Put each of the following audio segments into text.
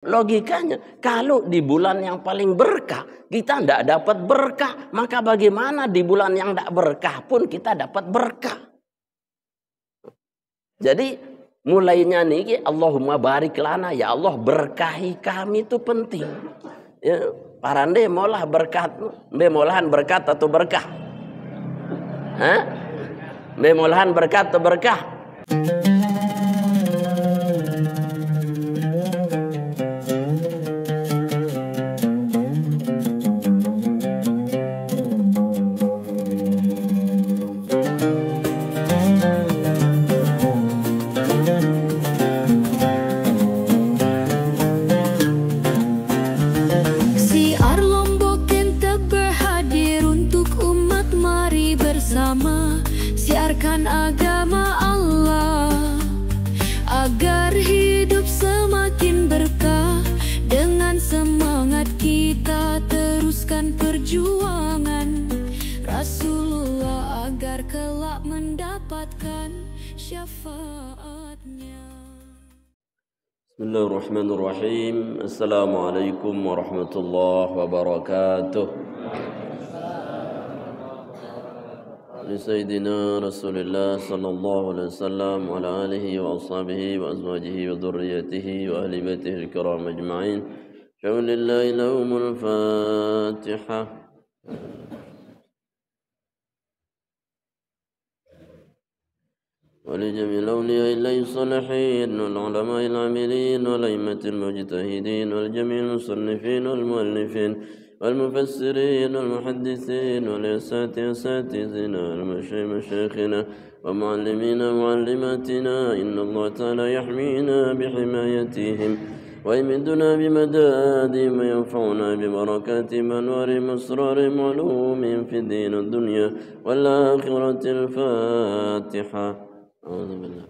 Logikanya, kalau di bulan yang paling berkah kita tidak dapat berkah, maka bagaimana di bulan yang tidak berkah pun kita dapat berkah? Jadi mulainya nih, Allahumma barik lana, ya Allah berkahi kami itu penting. Ya, parande molah berkat, molahan berkat atau berkah? Hah? Molahan berkat atau berkah? Siarkan agama Allah agar hidup semakin berkah. Dengan semangat kita teruskan perjuangan Rasulullah agar kelak mendapatkan syafaatnya. Bismillahirrahmanirrahim. Assalamualaikum warahmatullahi wabarakatuh. Sayyidina Rasulullah sallallahu alaihi wasallam wa ala alihi wa ashabihi wa azwajihi wa dhurriyyatihi wa ahli baitihi al-kiram ajma'in. Shaulillahi lahumul Fatihah. ولجميع الأولياء الله الصالحين والعلماء العاملين والأئمة المجتهدين والجميع المصنفين والمؤلفين والمفسرين والمحدثين والأساتذتنا والمشايخنا ومعلمين ومعلماتنا. إن الله تعالى يحمينا بحمايتهم ويمدنا بمدادهم وينفعنا ببركاتهم وأنوارهم وأسرارهم وعلومهم في الدين والدنيا والآخرة. الفاتحة. أعوذ بالله.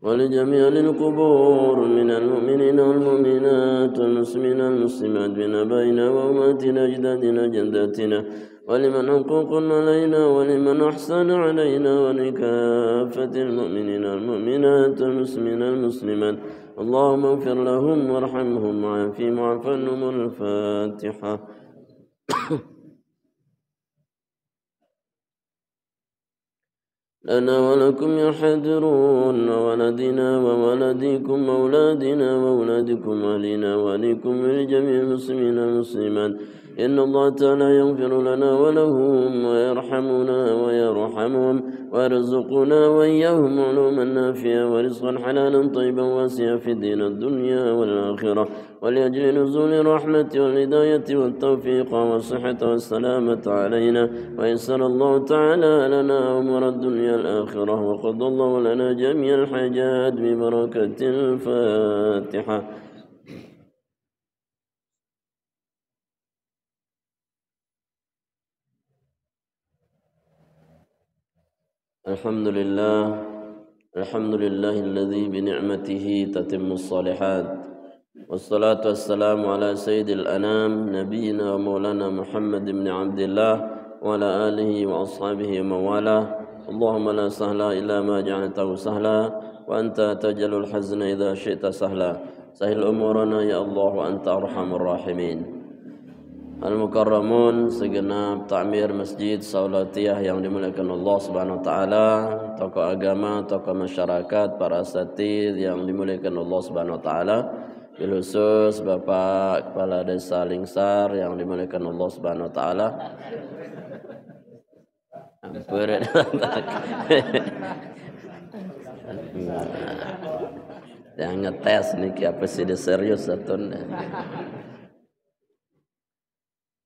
ولجميع القبور من المؤمنين والمؤمنات والمسلمين والمسلمات من آبائنا وأمهاتنا أجدادنا جداتنا ولمن حقوق علينا ولمن أحسن علينا ولكافة المؤمنين والمؤمنات والمسلمين والمسلمات. اللهم اغفر لهم وارحمهم وعافهم واعف عنهم. الفاتحة. لنا ولكم يا حاضرون وولدنا وولدكم وأولادنا وأولادكم أهلنا وأهلكم ولجميع المسلمين والمسلمات. إن الله تعالى يغفر لنا ولهم ويرحمنا ويرحمهم ويرزقنا وإياهم علوما نافعة ورزقا حلالا طيبا واسعا في الدين الدنيا والآخرة. ولأجل نزول الرحمة والهداية والتوفيق والصحة والسلامة علينا. ويسر الله تعالى لنا أمور الدنيا الآخرة وقضى الله لنا جميع الحاجات ببركة الفاتحة. الحمد لله الذي بنعمته تتم الصالحات. والصلاة والسلام على سيد الأنام نبينا ومولانا محمد بن عبد الله وعلى آله وأصحابه ومن والاه. اللهم لا سهل إلا ما جعلته سهلا وأنت تجعل الحزن إذا شئت سهلا. سهل أمورنا يا الله وأنت أرحم الراحمين. Al-Mukarramun, segenap takmir masjid Saulatiyah yang dimuliakan Allah Subhanahu wa taala, tokoh agama, tokoh masyarakat, para asatidz yang dimuliakan Allah Subhanahu wa taala, bil khusus Bapak Kepala Desa Lingsar yang dimuliakan Allah Subhanahu wa taala. Yang ngetes nih apa sih dia serius atau enggak.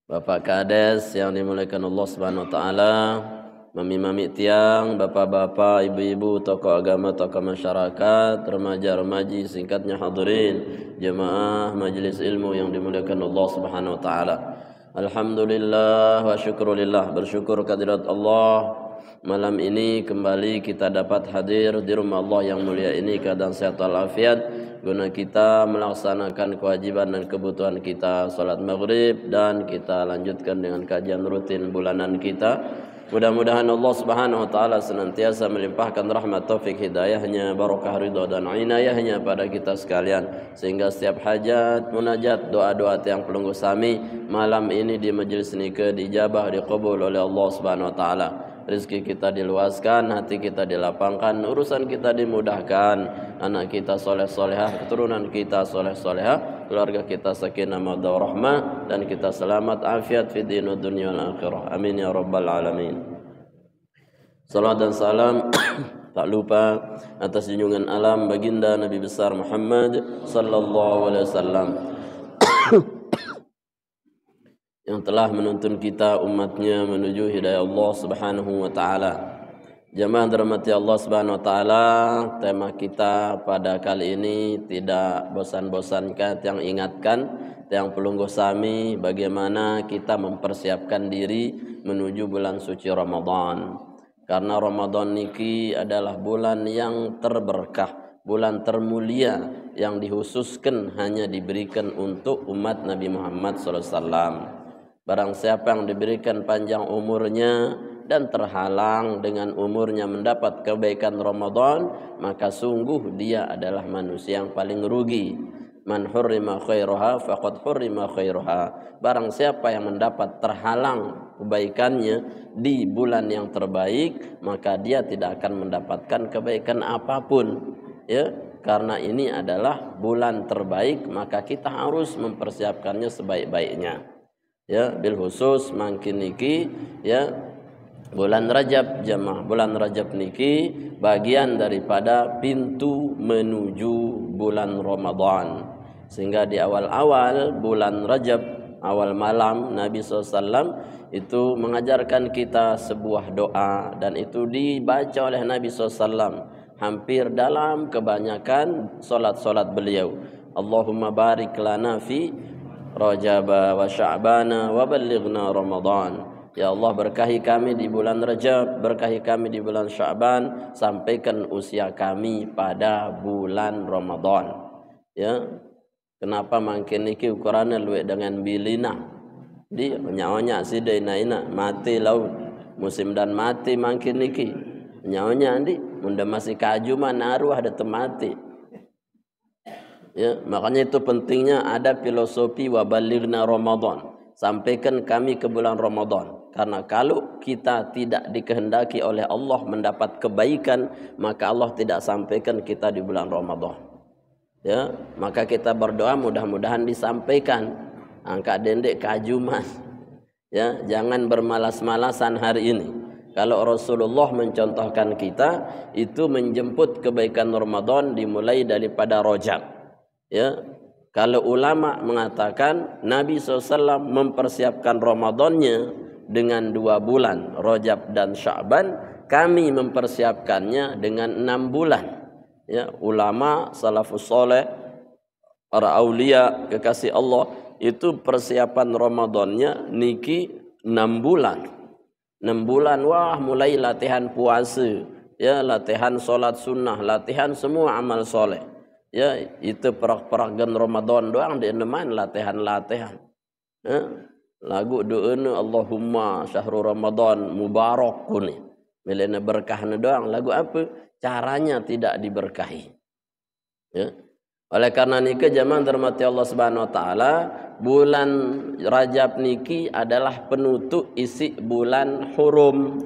Bapak Kades yang dimuliakan Allah Subhanahu wa taala, mami-mami tiang, bapak-bapak, ibu-ibu, tokoh agama, tokoh masyarakat, remaja-remaji, singkatnya hadirin, jemaah majelis ilmu yang dimuliakan Allah Subhanahu wa taala. Alhamdulillah wa syukurillah, bersyukur kehadirat Allah. Malam ini kembali kita dapat hadir di rumah Allah yang mulia ini keadaan sehat walafiat, guna kita melaksanakan kewajiban dan kebutuhan kita salat maghrib, dan kita lanjutkan dengan kajian rutin bulanan kita. Mudah-mudahan Allah Subhanahu wa taala senantiasa melimpahkan rahmat taufik hidayahnya, barakah ridha dan inayahnya pada kita sekalian, sehingga setiap hajat, munajat, doa-doa yang pelunggu sami malam ini di majlis nikah dijabah, diqabul oleh Allah Subhanahu wa taala. Rezeki kita diluaskan, hati kita dilapangkan, urusan kita dimudahkan, anak kita soleh-solehah, keturunan kita soleh-solehah, keluarga kita sakinah mawaddah warahmah, dan kita selamat afiat fi din wa dunya wal akhirah. Amin ya rabbal alamin. Salam dan salam tak lupa atas junjungan alam baginda Nabi besar Muhammad sallallahu alaihi wasallam yang telah menuntun kita umatnya menuju hidayah Allah Subhanahu wa taala. Jamaah dirahmati Allah Subhanahu wa taala, tema kita pada kali ini tidak bosan-bosankan yang ingatkan yang pelungguh sami bagaimana kita mempersiapkan diri menuju bulan suci Ramadan. Karena Ramadan niki adalah bulan yang terberkah, bulan termulia yang dikhususkan hanya diberikan untuk umat Nabi Muhammad SAW. Barang siapa yang diberikan panjang umurnya dan terhalang dengan umurnya mendapat kebaikan Ramadan, maka sungguh dia adalah manusia yang paling rugi. Man hurrima khairaha faqad hurrima khairaha. Barang siapa yang mendapat terhalang kebaikannya di bulan yang terbaik, maka dia tidak akan mendapatkan kebaikan apapun. Ya, karena ini adalah bulan terbaik, maka kita harus mempersiapkannya sebaik-baiknya. Ya, bil khusus mangkin niki ya bulan Rajab, jamaah bulan Rajab niki bagian daripada pintu menuju bulan Ramadan. Sehingga di awal-awal bulan Rajab, awal malam, Nabi SAW itu mengajarkan kita sebuah doa, dan itu dibaca oleh Nabi SAW hampir dalam kebanyakan solat-solat beliau. Allahumma barik lana fi Rajaba wa Sya'bana wa ballighna Ramadan. Ya Allah, berkahi kami di bulan Rajab, berkahi kami di bulan Sya'ban, sampaikan usia kami pada bulan Ramadan. Ya, kenapa makin niki ukurannya luwek dengan bilina? Di nyawanya sidai naina mati laut musim dan mati makin niki nyawanya andi munda masih kaju mana arwah ada temati. Ya, makanya itu pentingnya ada filosofi wa balighna Ramadan. Sampaikan kami ke bulan Ramadan. Karena kalau kita tidak dikehendaki oleh Allah mendapat kebaikan, maka Allah tidak sampaikan kita di bulan Ramadan. Ya, maka kita berdoa mudah-mudahan disampaikan. Angka dendek kajuman. Ya, jangan bermalas-malasan hari ini. Kalau Rasulullah mencontohkan kita itu menjemput kebaikan Ramadan dimulai daripada Rajab. Ya, kalau ulama mengatakan Nabi SAW mempersiapkan Ramadannya dengan 2 bulan, Rajab dan Sya'ban, kami mempersiapkannya dengan 6 bulan. Ya, ulama salafus soleh, para aulia kekasih Allah itu persiapan Ramadannya niki 6 bulan. 6 bulan, wah mulai latihan puasa, ya latihan solat sunnah, latihan semua amal soleh. Ya, itu perak-perakan Ramadan doang di eneman latihan-latihan. Ya, lagu doanya Allahumma syahrul Ramadan mubarak kuni. Milena berkahnya doang. Lagu apa? Caranya tidak diberkahi. Ya. Oleh karena niki jamaah dirahmati Allah Subhanahu wa taala, bulan Rajab niki adalah penutup isi bulan hurum.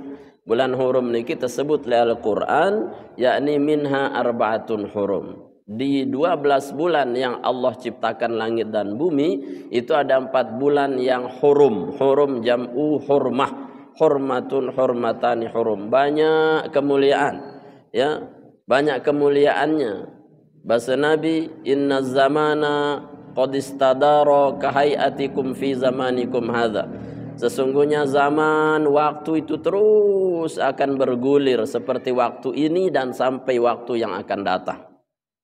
Bulan hurum niki tersebut oleh Al-Qur'an, yakni minha arba'atun hurum. Di 12 bulan yang Allah ciptakan langit dan bumi, itu ada 4 bulan yang hurum. Hurum jam'u hurmah. Hurmatun hurmatani hurum. Banyak kemuliaan. Ya, banyak kemuliaannya. Bahasa Nabi, inna zamana qad istadara kahayatikum fi zamanikum hadha. Sesungguhnya zaman, waktu itu terus akan bergulir seperti waktu ini dan sampai waktu yang akan datang.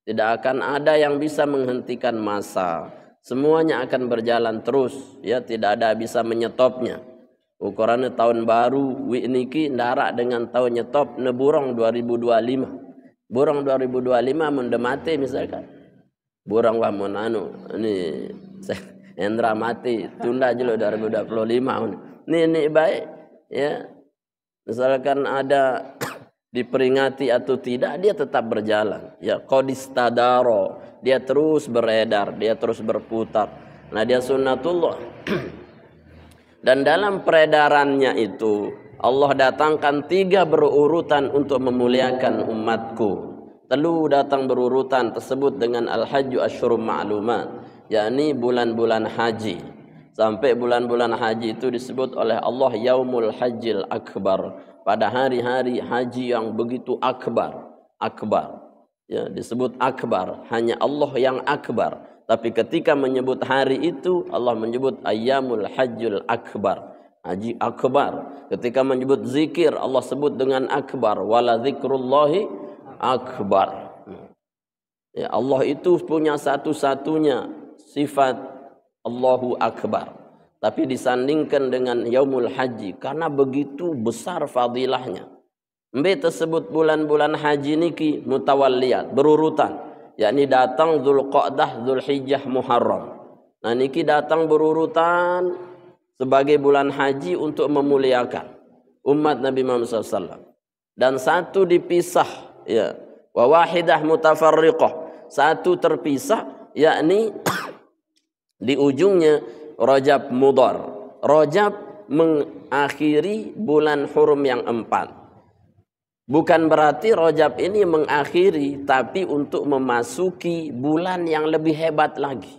Tidak akan ada yang bisa menghentikan masa. Semuanya akan berjalan terus, ya, tidak ada bisa menyetopnya. Ukurannya tahun baru niki ndarak dengan tahun nyetop neburong 2025. Burong 2025 mendemati misalkan. Burong wah monanu ini Hendra mati tunda jelo 2025. Ini baik, ya. Misalkan ada diperingati atau tidak, dia tetap berjalan. Ya, qadistadaro, dia terus beredar, dia terus berputar. Nah, dia sunnatullah. Dan dalam peredarannya itu Allah datangkan 3 berurutan untuk memuliakan umatku. Telu datang berurutan tersebut dengan al-hajju asyhurum ma'lumat, yakni bulan-bulan haji. Sampai bulan-bulan haji itu disebut oleh Allah yaumul hajjil akbar, pada hari-hari haji yang begitu akbar. Ya, disebut akbar, hanya Allah yang akbar. Tapi ketika menyebut hari itu Allah menyebut ayyamul hajjul akbar, haji akbar. Ketika menyebut zikir Allah sebut dengan akbar, wala dzikrullahi akbar. Ya, Allah itu punya satu-satunya sifat Allahu akbar. Tapi disandingkan dengan yaumul haji karena begitu besar fadilahnya. Mbe tersebut bulan-bulan haji niki mutawalliyat, berurutan, yakni datang Dzulqa'dah, Dzulhijjah, Muharram. Nah niki datang berurutan sebagai bulan haji untuk memuliakan umat Nabi Muhammad SAW. Dan satu dipisah, ya, wa wahidah mutafarriqah, satu terpisah, yakni di ujungnya Rajab Mudhar. Rajab mengakhiri bulan hurum yang 4. Bukan berarti Rajab ini mengakhiri, tapi untuk memasuki bulan yang lebih hebat lagi.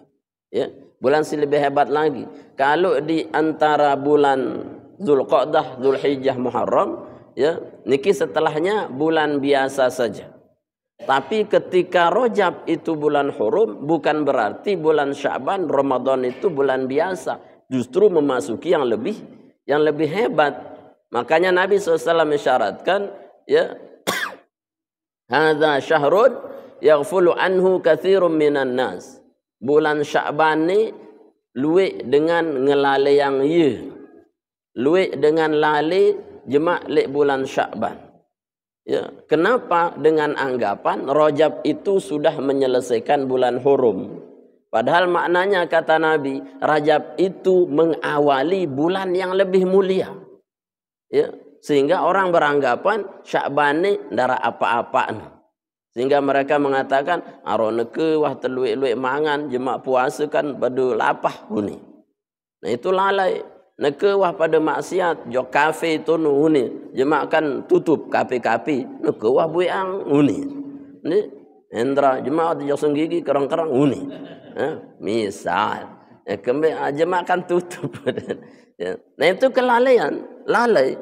Ya, bulan lebih hebat lagi. Kalau di antara bulan Dzulqa'dah, Dzulhijjah, Muharram, ya, niki setelahnya bulan biasa saja. Tapi ketika Rajab itu bulan hurum, bukan berarti bulan Sya'ban, Ramadan itu bulan biasa. Justru memasuki yang lebih hebat. Makanya Nabi SAW mensyaratkan, ya, hadza syahrun yaghfulu anhu katsirun minan nas. Bulan Sya'ban ni luwe dengan ngelale yang ye. Luwe dengan lale jemak lek bulan Sya'ban. Ya, kenapa? Dengan anggapan Rajab itu sudah menyelesaikan bulan hurum. Padahal maknanya kata Nabi, Rajab itu mengawali bulan yang lebih mulia. Ya, sehingga orang beranggapan Sya'ban ni ndara apa-apa. Sehingga mereka mengatakan aroneke wah terluik-luik mangan jemak puasa kan pada lapah huni. Nah itu lalai. Neke wah pada maksiat jo kafe tu huni jemak kan tutup kafe-kafe. Neke wah buang huni. Ni Hendra jemak jo senggigi kerang-kerang huni. Misal kembali jemak kan tutup. Nah itu kelalaian, lalai.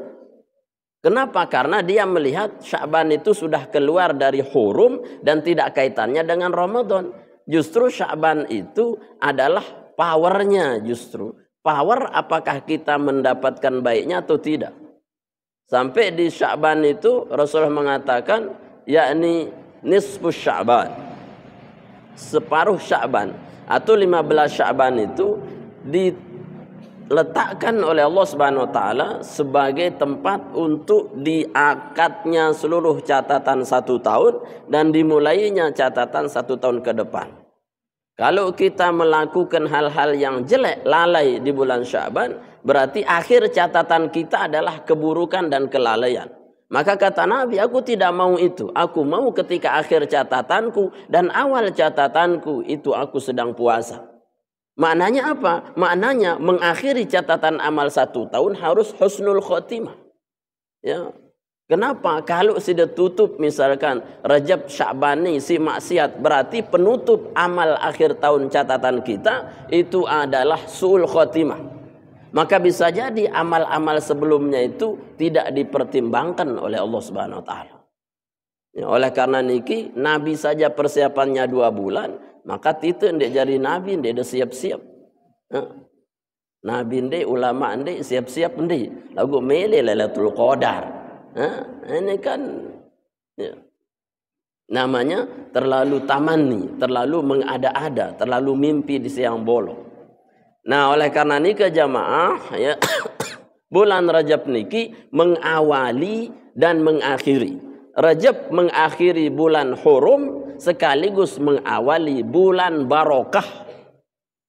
Kenapa? Karena dia melihat Sya'ban itu sudah keluar dari hurum dan tidak kaitannya dengan Ramadan. Justru Sya'ban itu adalah powernya justru. Power apakah kita mendapatkan baiknya atau tidak. Sampai di Sya'ban itu Rasulullah mengatakan yakni nisfus Sya'ban. Separuh Sya'ban atau 15 Sya'ban itu diletakkan oleh Allah Subhanahu wa taala sebagai tempat untuk diakatnya seluruh catatan 1 tahun dan dimulainya catatan 1 tahun ke depan. Kalau kita melakukan hal-hal yang jelek, lalai di bulan Sya'ban, berarti akhir catatan kita adalah keburukan dan kelalaian. Maka kata Nabi, aku tidak mau itu. Aku mau ketika akhir catatanku dan awal catatanku itu aku sedang puasa. Maknanya apa? Maknanya mengakhiri catatan amal 1 tahun harus husnul khotimah. Ya. Kenapa? Kalau sudah tutup misalkan Rajab Sya'ban ni si maksiat, berarti penutup amal akhir tahun catatan kita itu adalah su'ul khotimah. Maka bisa jadi amal-amal sebelumnya itu tidak dipertimbangkan oleh Allah Subhanahu wa taala. Ya, oleh karena niki Nabi saja persiapannya 2 bulan, maka itu ndek jadi nabi ndek ada siap-siap. Nabi ndek, ulama ndek siap-siap ndek. Lagu mele Lailatul Qadar. Ini kan ya, namanya terlalu tamani, terlalu mengada-ada, terlalu mimpi di siang bolong. Nah, oleh karena ini ke jamaah ya, bulan Rajab niki mengawali dan mengakhiri. Rajab mengakhiri bulan hurum sekaligus mengawali bulan barokah.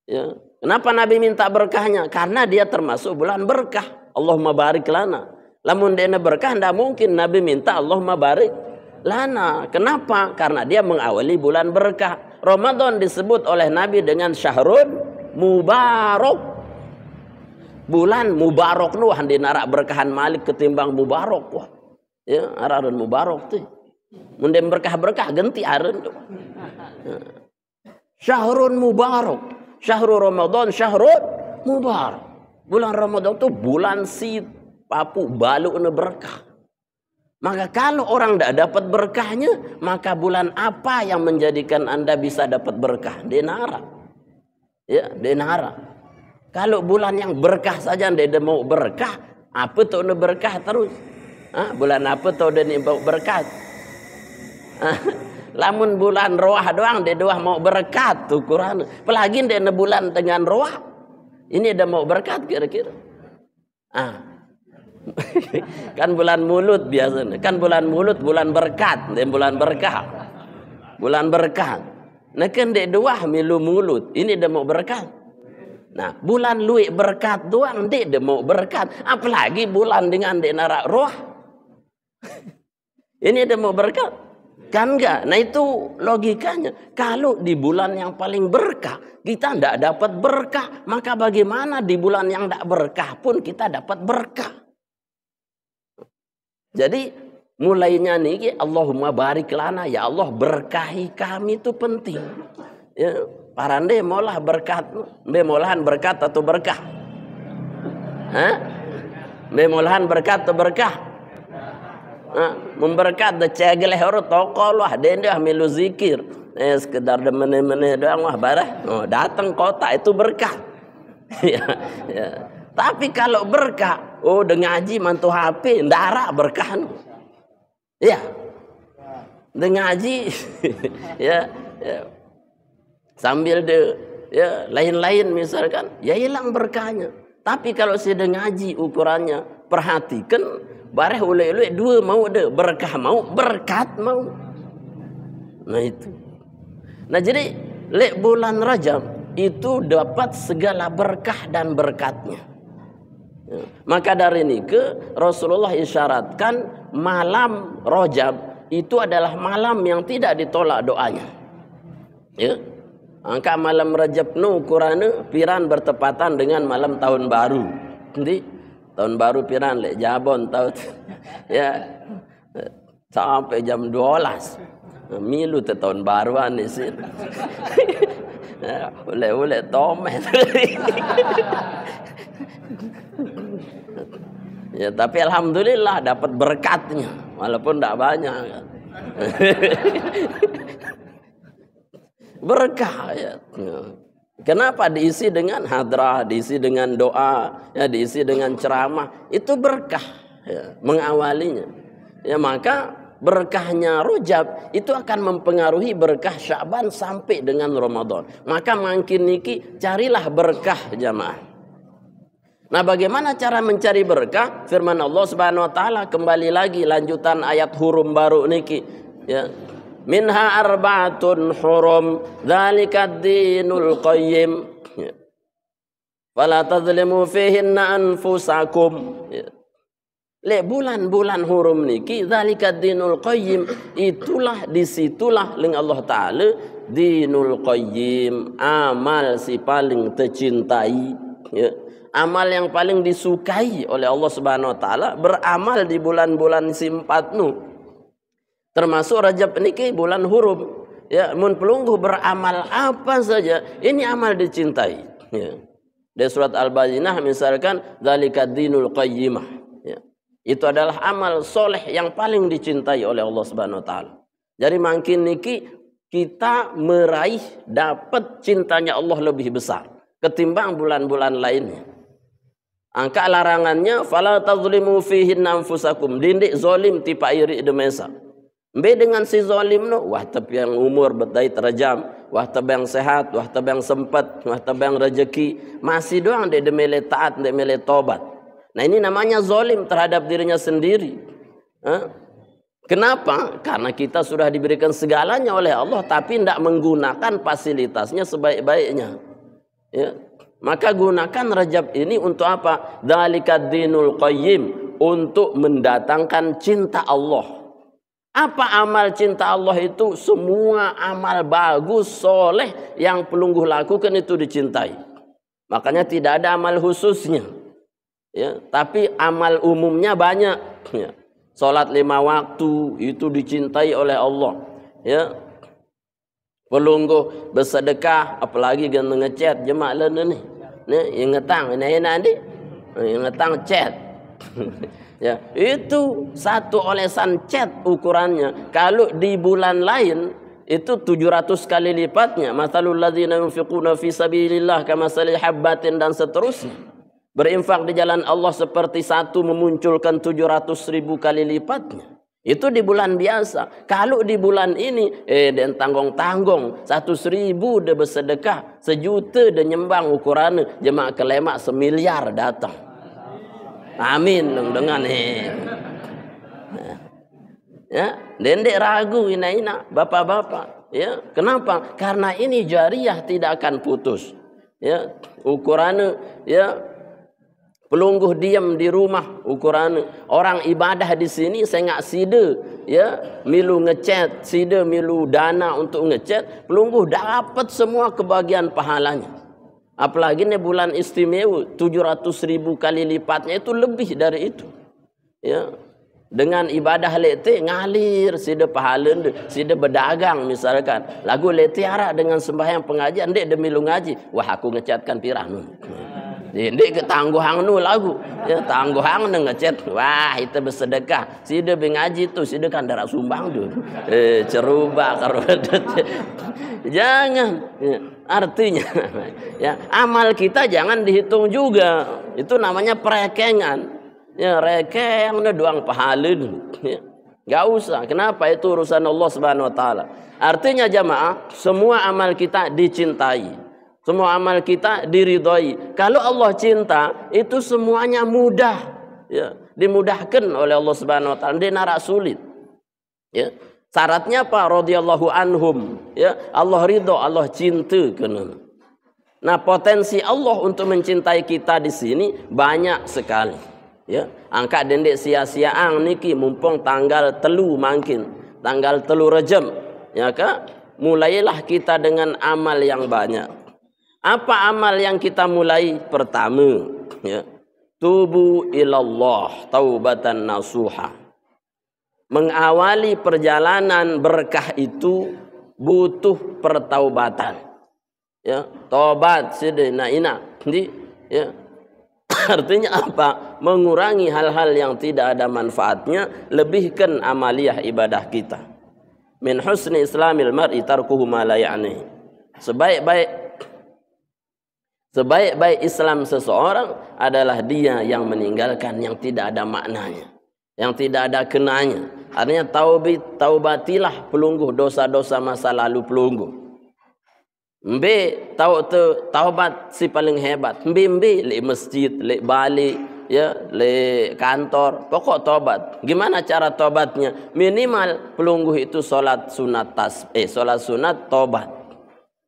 Ya. Kenapa Nabi minta berkahnya? Karena dia termasuk bulan berkah. Allahumma barik lana. Lamun dia berkah, tidak mungkin Nabi minta Allahumma barik lana. Kenapa? Karena dia mengawali bulan berkah. Ramadan disebut oleh Nabi dengan syahrun mubarak. Bulan mubarak nu handi narak berkahan malik ketimbang mubarak. Wah. Ya, ararun mubarak tuh. Mundem berkah-berkah ganti arun tuh. Syahrun mubarak. Syahrul Ramadan syahrun mubarak. Bulan Ramadan tuh bulan si papu balu ne berkah. Maka kalau orang tidak dapat berkahnya, maka bulan apa yang menjadikan Anda bisa dapat berkah? Denara. Ya, denara. Kalau bulan yang berkah saja Anda mau berkah, apa tuh ne berkah terus? Bulan apa tuh dia mau berkat? Lamun bulan roah doang, dia doang mau berkat tuh Quran. Apalagi dia bulan dengan roah. Ini ada mau berkat kira-kira. Kan bulan mulut biasanya. Kan bulan mulut bulan berkat, dan bulan berkah. Bulan berkat. Nah kan dek dua milu mulut. Ini dia mau berkat. Nah, bulan luik berkat doang dek dia mau berkat. Apalagi bulan dengan dek narak roh. Ini dia mau berkat. Kan enggak? Nah itu logikanya. Kalau di bulan yang paling berkah kita tidak dapat berkah, maka bagaimana di bulan yang tidak berkah pun kita dapat berkah? Jadi mulainya nih Allahumma barik lana, ya Allah berkahi kami itu penting. Ya, parande maulah berkat, molahan berkat atau berkah? Molahan berkat atau berkah? Memberkat de cegeleh orang toko lah, dia milu zikir. Sekedar demene-mene doang wah barah. Datang kota itu berkah. Ya. Tapi kalau berkah, udah ngaji mantu HP, ndara berkah. Ya. Udah ngaji ya. Sambil de ya lain-lain misalkan, ya hilang berkahnya. Tapi kalau sudah ngaji ukurannya, perhatikan bareh ulek-ulek dua mau de berkah mau berkat mau. Nah itu. Nah jadi lek bulan Rajab itu dapat segala berkah dan berkatnya. Ya. Maka dari ini Rasulullah isyaratkan malam Rajab itu adalah malam yang tidak ditolak doanya. Ya. Angka malam Rajab nu Qur'an piran bertepatan dengan malam tahun baru. Jadi tahun baru piran lek Jabon tahun ya sampai jam 12 milu te tahun baruan di sini. Oleh tomet. Ya tapi alhamdulillah dapat berkatnya walaupun tidak banyak. Berkah ya. Kenapa diisi dengan hadrah, diisi dengan doa, ya diisi dengan ceramah, itu berkah ya, mengawalinya. Ya maka berkahnya Rajab itu akan mempengaruhi berkah Sya'ban sampai dengan Ramadan. Maka makin niki carilah berkah jamaah. Nah, bagaimana cara mencari berkah? Firman Allah Subhanahu wa taala kembali lagi lanjutan ayat hurum baru niki ya. Minha arba'atun hurum dzalika ad-dinul qayyim fala tadzlimu fihinna anfusakum. Le bulan-bulan hurum niki dzalika ad-dinul qayyim, itulah disitulah ling Allah taala dinul qayyim, amal si paling tercintai ya. Amal yang paling disukai oleh Allah Subhanahu wa taala beramal di bulan-bulan simpat nu. Termasuk Rajab niki bulan hurum. Ya, mun pelungguh beramal apa saja, ini amal dicintai. Ya. Di surat Al-Baqarah misalkan dzalika dinul qayyimah. Ya. Itu adalah amal soleh yang paling dicintai oleh Allah Subhanahu wa taala. Jadi makin niki kita meraih dapat cintanya Allah lebih besar ketimbang bulan-bulan lainnya. Angka larangannya fala tadzlimu fihinna anfusakum, dindik zalim tipa iri demesa. Be dengan si zalim no, wah tapi yang umur betai terjam, wah tapi yang sehat, wah tapi yang sempat, wah tapi yang rezeki, masih doang dia demele taat, demele tobat. Nah ini namanya zalim terhadap dirinya sendiri. Kenapa? Karena kita sudah diberikan segalanya oleh Allah, tapi tidak menggunakan fasilitasnya sebaik-baiknya. Ya. Maka gunakan Rajab ini untuk apa? Dzalika dinul qayyim, untuk mendatangkan cinta Allah. Apa amal cinta Allah itu? Semua amal bagus, soleh yang pelungguh lakukan itu dicintai. Makanya tidak ada amal khususnya. Ya, tapi amal umumnya banyak. Ya. Salat 5 waktu itu dicintai oleh Allah. Ya. Pelungguh bersedekah, apalagi gana ngechat jemaah lain ni. Yang ngetang, ini nanti, yang ngetang chat. Ya, itu satu olesan chat ukurannya. Kalau di bulan lain itu 700 kali lipatnya. Mathalul ladzina yunfiquna fi sabilillah kamathali habbatin dan seterusnya. Berinfak di jalan Allah seperti satu memunculkan 700.000 kali lipatnya. Itu di bulan biasa. Kalau di bulan ini dan tanggung-tanggung 100.000 dia bersedekah, 1 juta dia nyembang ukurannya, jemaah kelemak 1 miliar datang. Amin dengan ya, dendek ragu ina bapak-bapak. Ya, kenapa? Karena ini jariah tidak akan putus. Ya, ukurannya ya pelungguh diam di rumah ukurannya. Orang ibadah di sini saya nggak sida ya milu ngechat, sida milu dana untuk ngechat, pelungguh dapat semua kebahagiaan pahalanya. Apalagi ini bulan istimewa 700.000 kali lipatnya itu lebih dari itu. Ya. Dengan ibadah lete ngalir sida pahala, sida berdagang misalkan. Lagu lete arah dengan sembahyang pengajian ndek demi lu ngaji. Wah aku ngecatkan pirah nu. Ndek ke tangguhang nu lagu. Ya tangguhang nu ngechat. Wah itu bersedekah. Sida bengaji tu sida kan darah sumbang tu. Ceruba karo jangan. Ya. Artinya ya amal kita jangan dihitung juga. Itu namanya perekengan. Ya rekeng doang pahala ya. Enggak usah. Kenapa? Itu urusan Allah Subhanahu wa taala. Artinya jamaah, semua amal kita dicintai. Semua amal kita diridhai. Kalau Allah cinta, itu semuanya mudah. Ya, dimudahkan oleh Allah Subhanahu wa taala. Dia narak sulit. Ya. Syaratnya apa? Radhiyallahu anhum. Ya, Allah ridho, Allah cinta kena. Nah, potensi Allah untuk mencintai kita di sini banyak sekali. Ya, angkat dendek sia-siaan niki mumpung tanggal 3 mangkin. Tanggal 3 Rejab. Ya kan? Mulailah kita dengan amal yang banyak. Apa amal yang kita mulai? Pertama, ya. Tubu ilallah taubatan nasuha. Mengawali perjalanan berkah itu butuh pertaubatan. Ya, tobat sidina ina. Jadi, ya. Artinya apa? Mengurangi hal-hal yang tidak ada manfaatnya, lebihkan amaliyah ibadah kita. Min husni islamil mar'i tarkuhu ma la ya'ni. Sebaik-baik Islam seseorang adalah dia yang meninggalkan yang tidak ada maknanya, yang tidak ada kenanya. Artinya taubatilah pelungguh dosa-dosa masa lalu pelungguh. Taubat si paling hebat. Mbe le masjid, le balik, ya, le kantor, pokok taubat. Gimana cara taubatnya? Minimal pelungguh itu salat sunat salat sunat taubat.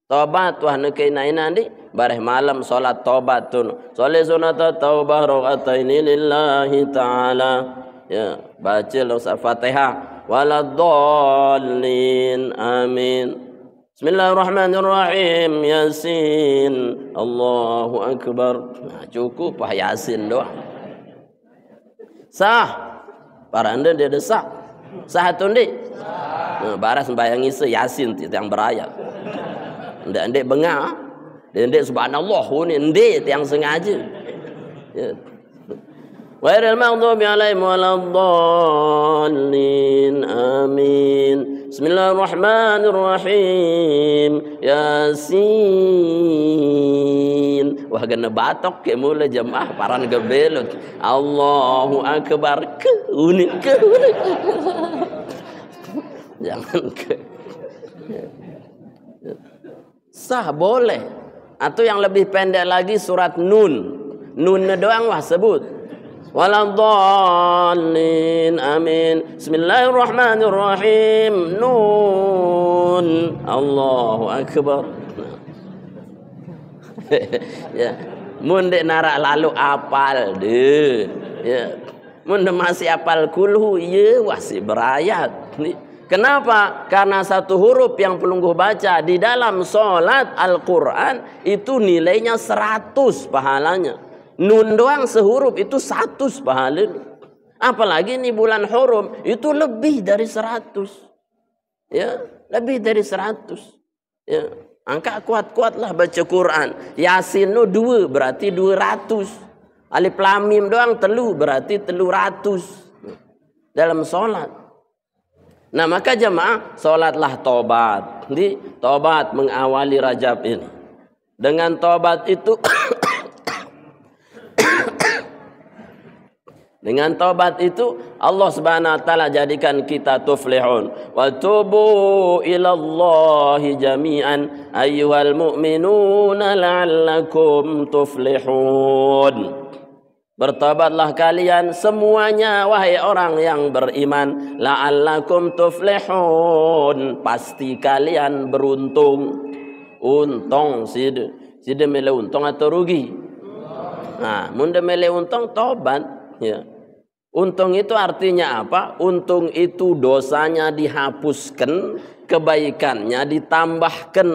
Taubat wah nekena inandi bareh malam salat taubat tun. Salat sunat taubah rakaataini lillahi taala. Ya, baca Al-Fatihah waladdallin amin. Bismillahirrahmanirrahim. Yasin. Allahu akbar. Nah, cukup Pak Yasin doang. Sah. Para anda dia ada sah. Sah tu ndik? Nah, baras sembahyang isa Yasin yang berayat. Ndik bengah. Ndik subhanallah ni ndik yang sengaja. Ya. Ghairil maghdubi alaihim waladdallin amin. Bismillahirrahmanirrahim. Yasin. Wah kena batok ke mula jemaah paran gebelut. Allahu akbar. Unik. Jangan ke. Sah boleh. Atau yang lebih pendek lagi surat Nun. Nun doang wah sebut. Waladdallin amin. Bismillahirrahmanirrahim. Nun. Allahu akbar. Ya, mun dek narak lalu apal deh. Ya. Mun masih apal kulhu ye wasi berayat. Kenapa? Karena satu huruf yang pelungguh baca di dalam sholat Al-Quran itu nilainya 100 pahalanya. Nun doang sehuruf itu 100 pahalanya. Apalagi ini bulan Hurum itu lebih dari 100. Ya, lebih dari 100. Ya, angka kuat-kuatlah baca Quran. Yasin nu 2 berarti 200. Alif lam mim doang 3 berarti 300 dalam sholat. Nah maka jemaah sholatlah tobat. Jadi tobat mengawali Rajab ini. Dengan tobat itu dengan tobat itu Allah Subhanahu wa taala jadikan kita tuflihun. Wa tubu ilallahi jami'an ayyuhal mu'minuna la'allakum tuflihun. Bertobatlah kalian semuanya wahai orang yang beriman, la'allakum tuflihun, pasti kalian beruntung. Untung side mele untung atau rugi? Nah, mun mele untung tobat ya. Untung itu artinya apa? Untung itu dosanya dihapuskan, kebaikannya ditambahkan.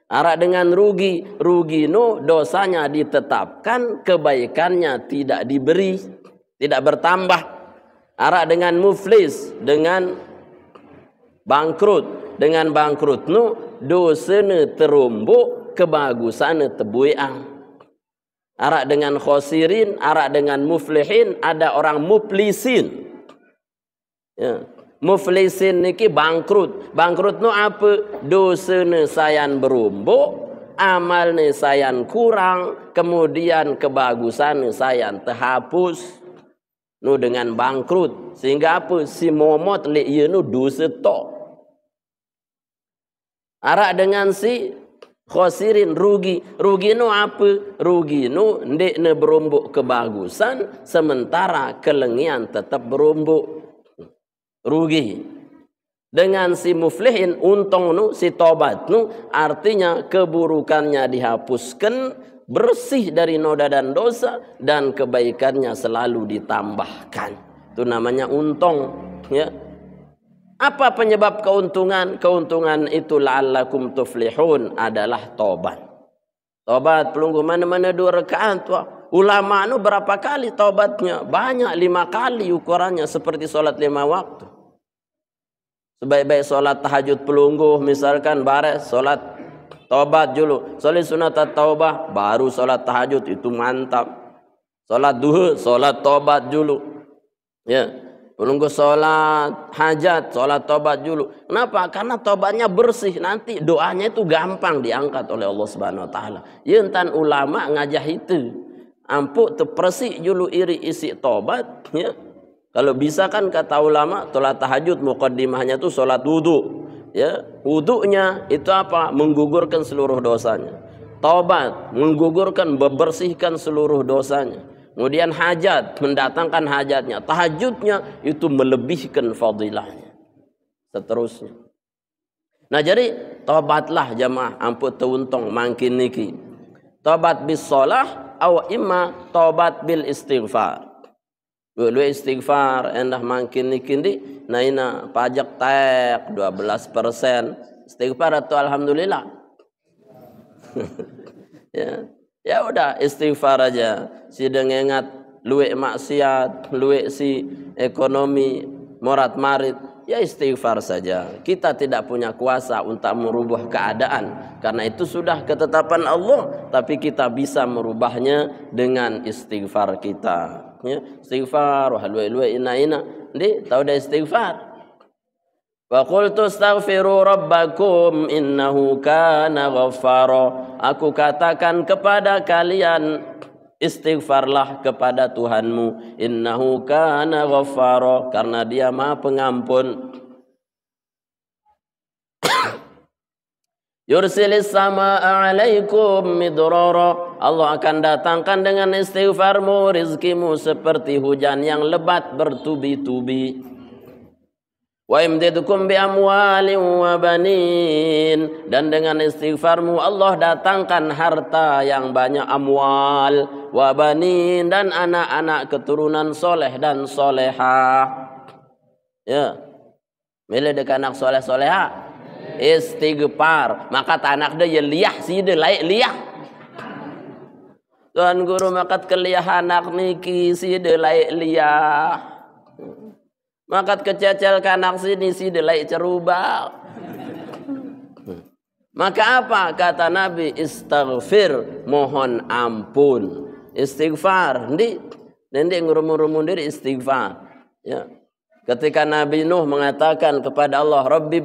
Arak dengan rugi, rugi nu dosanya ditetapkan, kebaikannya tidak diberi, tidak bertambah. Arak dengan muflis, dengan bangkrut, dengan bangkrut nu dosanya terumbuk, kebagusannya tebuiang. Arak dengan khosirin, arak dengan muflihin, ada orang muflisin. Ya. Muflisin niki bangkrut. Bangkrut nu apa? Dosane sayan berumbuk, amalne sayan kurang, kemudian kebagusan sayan terhapus. Nu dengan bangkrut. Sehingga apa? Si momot le ieu nu dosa tok. Arak dengan si khosirin rugi. Rugi nu apa? Rugi nu ndekne berumbuk kebagusan, sementara kelengian tetap berumbuk. Rugi. Dengan si muflihin untung nu si tobat nu artinya keburukannya dihapuskan, bersih dari noda dan dosa, dan kebaikannya selalu ditambahkan. Itu namanya untung ya. Apa penyebab keuntungan? Keuntungan itu la'allakum tuflihun adalah tobat. Tobat pelunggu mana-mana 2 rakaat tuh. Ulama nu berapa kali tobatnya? Banyak, 5 kali ukurannya, seperti sholat 5 waktu. Sebaik-baik sholat tahajud pelungguh misalkan bares sholat tobat dulu, sholat sunat taubah baru sholat tahajud, itu mantap. Sholat duha sholat tobat dulu ya. Pelungguh sholat hajat sholat tobat dulu. Kenapa? Karena tobatnya bersih, nanti doanya itu gampang diangkat oleh Allah Subhanahu wa taala. Yentan ulama ngajah itu ampuk terpersih dulu iri isi tobat ya. Kalau bisa kan kata ulama, sholat tahajud muqaddimahnya itu sholat wudu. Ya, wudunya itu apa? Menggugurkan seluruh dosanya. Taubat menggugurkan, membersihkan seluruh dosanya. Kemudian hajat, mendatangkan hajatnya. Tahajudnya itu melebihkan fadilahnya. Seterusnya. Nah jadi taubatlah jamaah ampun teuntung mangkin niki. Taubat bis shalah aw imma taubat bil istighfar. Lu istighfar endah mangkin nikindi naina pajak tek 12%. Istighfar atau alhamdulillah. Ya udah istighfar aja. Si dengengat luwe maksiat, luwe si ekonomi morat marit, ya istighfar saja. Kita tidak punya kuasa untuk merubah keadaan, karena itu sudah ketetapan Allah, tapi kita bisa merubahnya dengan istighfar kita. Ya, istighfar wahalwa ina ndi tahu dah istighfar. Wa qultu astaghfiru rabbakum innahu kana ghaffara. Aku katakan kepada kalian, istighfarlah kepada Tuhanmu, innahu kana ghaffara, karena Dia Maha Pengampun. Yursilis samaa'a 'alaikum midrara. Allah akan datangkan dengan istighfarmu rizkimu seperti hujan yang lebat bertubi-tubi. Wa imdidukum bi amwalin wa banin. Dan dengan istighfarmu Allah datangkan harta yang banyak, amwal, wa banin, dan anak-anak keturunan soleh dan solehah. Ya, bila dekat anak soleh solehah, istighfar. Maka anak dia liah si dia laik liah. Tuan guru makat keliah anak niki si dia laik liah. Makat kececel kanak sini si dia laik cerubak. Maka apa kata Nabi? Istighfir, mohon ampun. Istighfar, ndi ngurum-ngurumun diri istighfar. Ya. Ketika Nabi Nuh mengatakan kepada Allah, Rabbi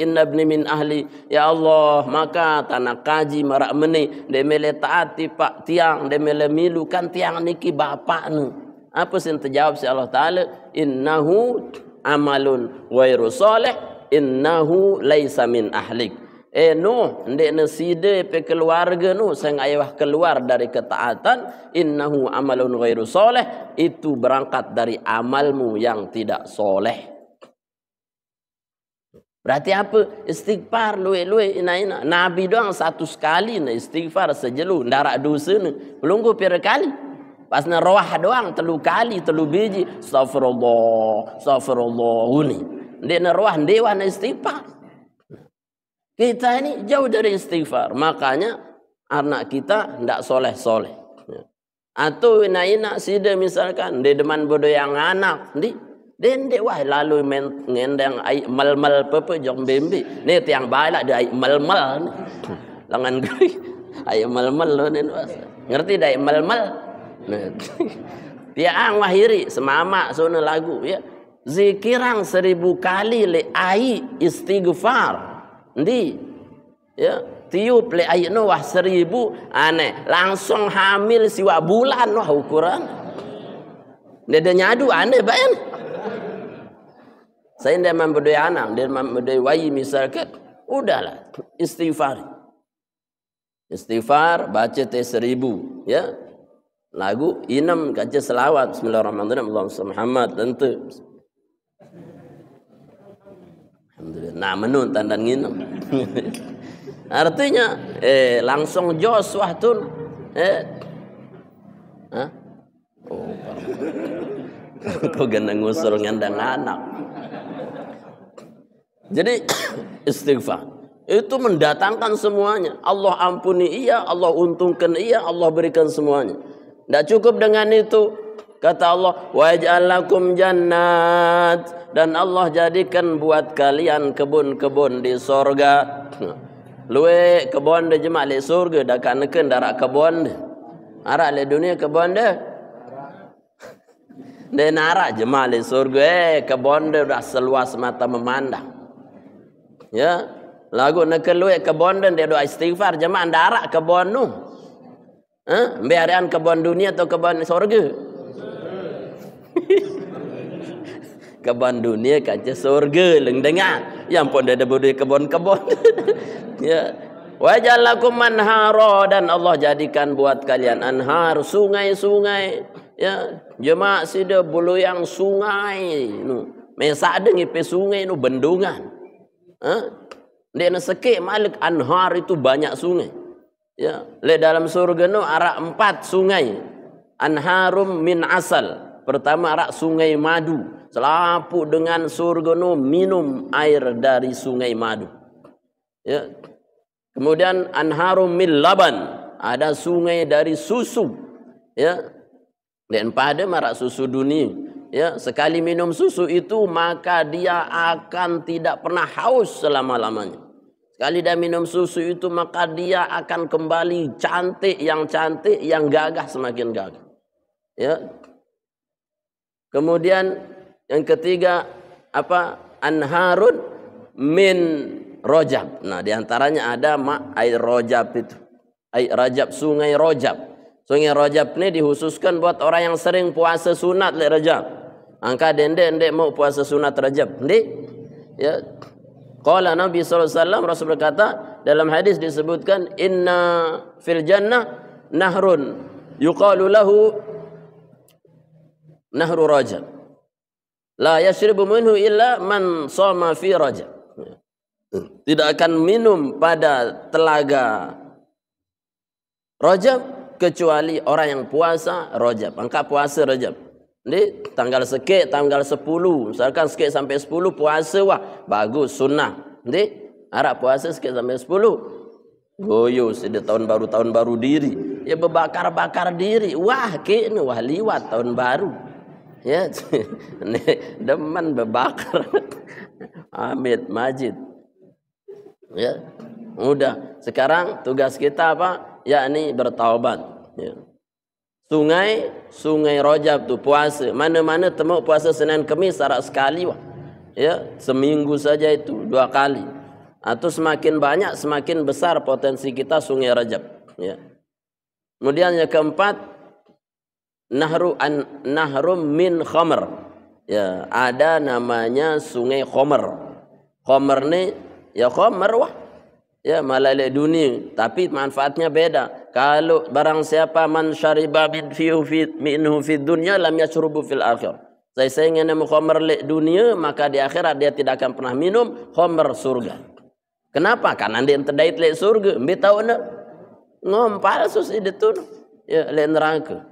inna ibni min ahli, ya Allah, maka tanah kaji marak meni demele taati pak tiang demele milukan tiang niki bapak nu. Apa sih terjawab si Allah Taala? Innahu amalun ghairu salih, innahu laisa min ahlik. Nuh, ndek neside pe keluarga nu sang ayah keluar dari ketaatan, innahu amalun ghairu soleh, itu berangkat dari amalmu yang tidak soleh. Berarti apa? Istighfar luwe-luwe ina-ina. Nabi doang satu sekali na istighfar sejelu ndarak dosa ni. Pelunggu pira kali. Pas na roah doang telu kali, telu biji. Astagfirullah, astagfirullah ni. Ndek na roah dewa na istighfar. Kita ini jauh dari istighfar. Makanya anak kita tidak soleh-soleh. Atau ina-ina sida misalkan dia deman bodoh yang anak. Dendek wah lalu ngendang ai mal-mal pepe jong bembe. Ni tiang balak dia ai mal-mal. Langan gue ai mal-mal lo ni. Ngerti dah ai mal-mal? Tiang wahiri semama sona lagu ya. Zikirang 1000 kali le ai istighfar. Ndi ya tiup le ayatno wah 1000 aneh langsung hamil siwa bulan wah ukuran dia nyadu aneh bayan saya ndak membedoi anak dia membedoi wayi misalkan udahlah istighfar baca te 1000 ya lagu inem kaca selawat bismillahirrahmanirrahim Allahumma Muhammad tentu. Nah menun tanda nginum. Artinya langsung jos wahtun oh kau gana ngusul ngandang anak. Jadi istighfar itu mendatangkan semuanya. Allah ampuni iya, Allah untungkan iya, Allah berikan semuanya. Tidak cukup dengan itu. Kata Allah, waj'al lakum jannat, dan Allah jadikan buat kalian kebun-kebun di sorga. Luwe kebun de jemaah le surga dak kaneken darak kebun de. Arak le dunia kebun de. De narak jemaah le surga kebun de dah seluas mata memandang. Ya, lagu nak luwe kebun de dia doa istighfar jemaah darak kebun nu. Biaran kebun dunia atau kebun surga? Kebun dunia kaca surga leng dengar yang pun ada bodoi kebun-kebun. Ya, waj'al lakum anhara, dan Allah jadikan buat kalian anhar, sungai-sungai. Ya, jemaah sida bulu yang sungai nu mesak dengi pe sungai nu bendungan. Dia na sekek malik anhar itu banyak sungai. Ya, le dalam surga nu arak 4 sungai. Anharum min asal. Pertama arak sungai madu. Selapu dengan surga nu minum air dari sungai madu. Ya. Kemudian anharum min laban. Ada sungai dari susu. Ya. Dan pada marak susu dunia. Ya, sekali minum susu itu maka dia akan tidak pernah haus selama-lamanya. Sekali dia minum susu itu maka dia akan kembali cantik, yang gagah semakin gagah. Ya. Kemudian yang ketiga apa? Anharun min rojab. Nah, diantaranya ada air rojab itu. Air rajab, sungai rojab. Sungai rojab ini dikhususkan buat orang yang sering puasa sunat le rajab. Angka dendek mau puasa sunat rajab. Ndek? Ya. Qala Nabi sallallahu alaihi wasallam, Rasul berkata dalam hadis disebutkan inna fil jannah nahrun yuqalu lahu nahru rajab. La yashribu minhu illa man shoma fi rajab. Tidak akan minum pada telaga rajab kecuali orang yang puasa Rajab. Angkat puasa Rajab. Ni tanggal sikit, tanggal 10. Misalkan sikit sampai 10 puasa wah, bagus sunnah. Ni harap puasa sikit sampai 10. Goyo sida tahun baru diri. Ya berbakar-bakar diri. Wah, kini wah liwat tahun baru. Ya, ni deman berbakar. Hamid Majid. Ya. Udah, sekarang tugas kita apa? Yakni bertaubat. Ya. Sungai Rajab tu puasa. Mana-mana temu puasa Senin Khamis sarak sekali wah. Ya, seminggu saja itu 2 kali. Atau semakin banyak semakin besar potensi kita sungai Rajab. Ya. Kemudian yang keempat, nahrum min khamr. Ya, ada namanya sungai Khamr. Khamr ni ya khamr wah. Ya, malale dunia, tapi manfaatnya beda. Kalau barang siapa man syariba minhu fi dunya lam yashrubu fil akhir. Saya ingin khamr le dunia, maka di akhirat dia tidak akan pernah minum khamr surga. Kenapa? Karena dia terdait le surga. Mbi tahu nak ngompal sus itu ya le neraka.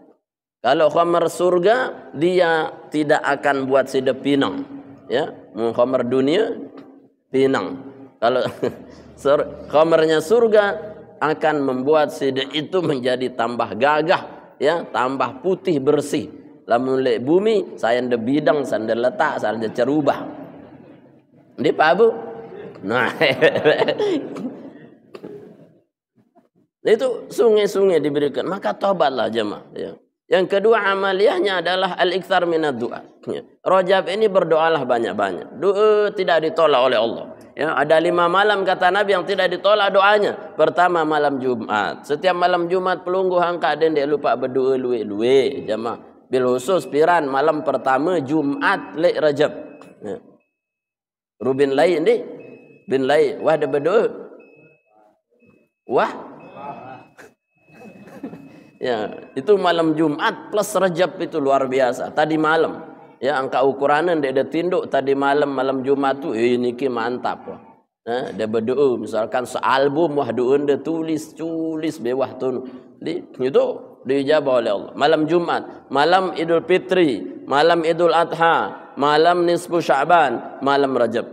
Kalau khamr surga dia tidak akan buat sida pinang. Ya, khamr dunia pinang. Kalau khamrnya surga akan membuat sida itu menjadi tambah gagah, ya, tambah putih bersih. Lamun lek bumi saya nda bidang, saya letak, saya cerubah. Ndi Pak Bu? Nah. Itu sungai-sungai diberikan, maka tobatlah jemaah, ya. Yang kedua amaliyahnya adalah al-iktsar minad du'a. Ya. Rajab ini berdoalah banyak-banyak. Doa tidak ditolak oleh Allah. Ya, ada 5 malam kata Nabi yang tidak ditolak doanya. Pertama malam Jumat. Setiap malam Jumat pelunggu angkat dan dia lupa berdoa luwe-luwe jemaah. Bil khusus piran malam pertama Jumat lek Rajab. Ya. Rubin lain ni. Bin lain wah ada berdoa. Wah. Ya, itu malam Jumat plus Rajab itu luar biasa. Tadi malam, ya angka ukuranan dia ada tinduk tadi malam Jumat tu, niki mantap wah. Dia berdoa misalkan sealbum wah doa dia tulis bawah tu. Itu dijabah oleh Allah. Malam Jumat, malam Idul Fitri, malam Idul Adha, malam nisfu Sya'ban, malam Rajab.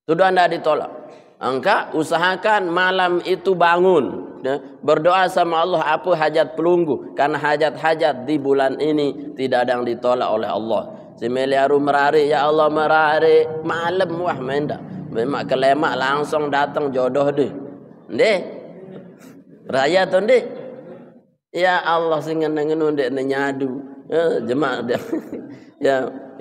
Sudah anda ditolak. Angka usahakan malam itu bangun, ya, berdoa sama Allah apa hajat pelunggu, karena hajat-hajat di bulan ini tidak ada yang ditolak oleh Allah. Semeliaru merari, ya Allah merari malam wah menda, memang kelemak langsung datang jodoh deh, deh raya tu deh, ya Allah singan dengan dek nyadu, ya, jemaah deh,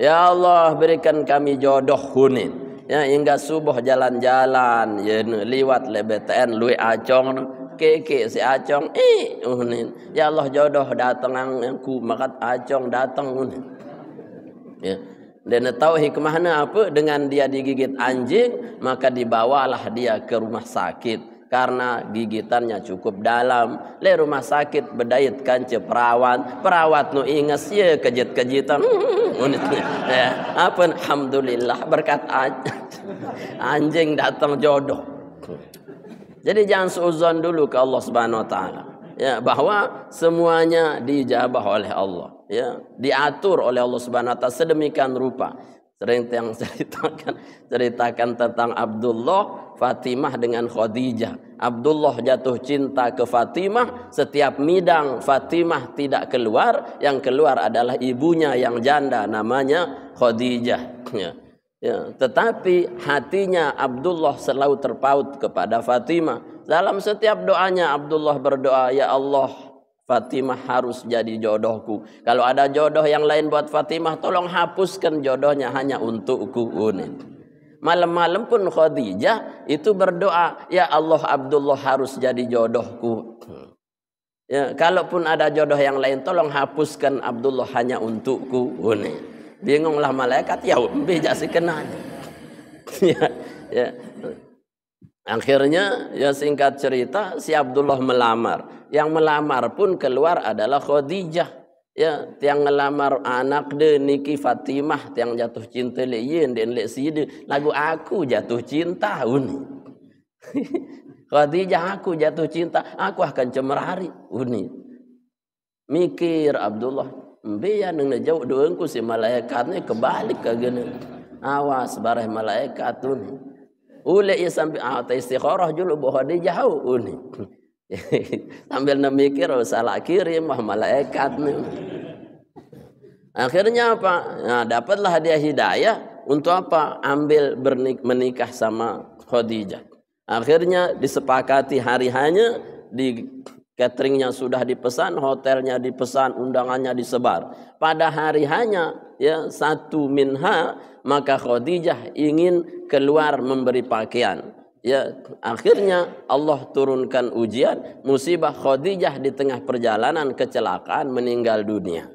ya Allah berikan kami jodoh kuning. Ya, hingga subuh jalan-jalan, ya liwat le BTN lui acong keke si acong unin. Ya Allah jodoh datang aku makat acong datang unin. Ya. Dan tahu hikmahnya apa? Dengan dia digigit anjing, maka dibawalah dia ke rumah sakit karena gigitannya cukup dalam. Le rumah sakit bedait kanca perawat nu inges ye kejit-kejitan. Ya, apa alhamdulillah berkat anjing datang jodoh. Jadi jangan suuzon dulu ke Allah Subhanahu wa taala. Ya, bahwa semuanya dijabah oleh Allah, ya, diatur oleh Allah Subhanahu wa taala sedemikian rupa. Sering yang ceritakan tentang Abdullah, Fatimah dengan Khadijah. Abdullah jatuh cinta ke Fatimah, setiap midang Fatimah tidak keluar, yang keluar adalah ibunya yang janda namanya Khadijah. Ya. Ya, tetapi hatinya Abdullah selalu terpaut kepada Fatimah. Dalam setiap doanya Abdullah berdoa, ya Allah, Fatimah harus jadi jodohku. Kalau ada jodoh yang lain buat Fatimah, tolong hapuskan jodohnya hanya untukku. Malam-malam pun Khadijah itu berdoa, ya Allah Abdullah harus jadi jodohku. Ya, kalaupun ada jodoh yang lain, tolong hapuskan Abdullah hanya untukku. Bingunglah malaikat, ya bijak si kenanya. Ya. Akhirnya ya singkat cerita si Abdullah melamar. Yang melamar pun keluar adalah Khadijah. Ya, tiang ngelamar anak de niki Fatimah, tiang jatuh cinta le yen den le side. Lagu aku jatuh cinta uni. Khadijah, aku jatuh cinta, aku akan cemerari. Uni. Mikir Abdullah, biar nang jauh doangku si malaikatnya kebalik kagene. Awas bareh malaikat uni. Ule ya sampai istikharah dulu bu Khadijah uni. Sambil mikir salah kirim malaikat nih. Akhirnya apa? Nah, dapatlah dia hidayah untuk apa? Ambil menikah sama Khadijah. Akhirnya disepakati hari hanya, di cateringnya sudah dipesan, hotelnya dipesan, undangannya disebar. Pada hari hanya ya satu minha, maka Khadijah ingin keluar memberi pakaian. Ya, akhirnya Allah turunkan ujian, musibah. Khadijah di tengah perjalanan kecelakaan meninggal dunia.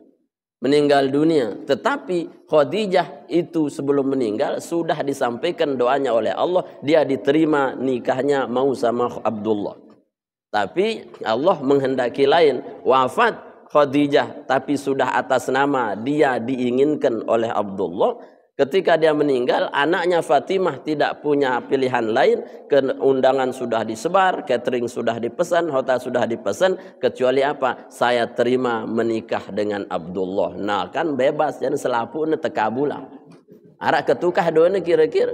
Tetapi Khadijah itu sebelum meninggal sudah disampaikan doanya oleh Allah, dia diterima nikahnya mau sama Abdullah. Tapi Allah menghendaki lain, wafat Khadijah tapi sudah atas nama dia diinginkan oleh Abdullah. Ketika dia meninggal, anaknya Fatimah tidak punya pilihan lain, undangan sudah disebar, catering sudah dipesan, hotel sudah dipesan, kecuali apa? Saya terima menikah dengan Abdullah. Nah kan bebas, jadi selapu ini tekabula. Arak ketukah doanya kira-kira.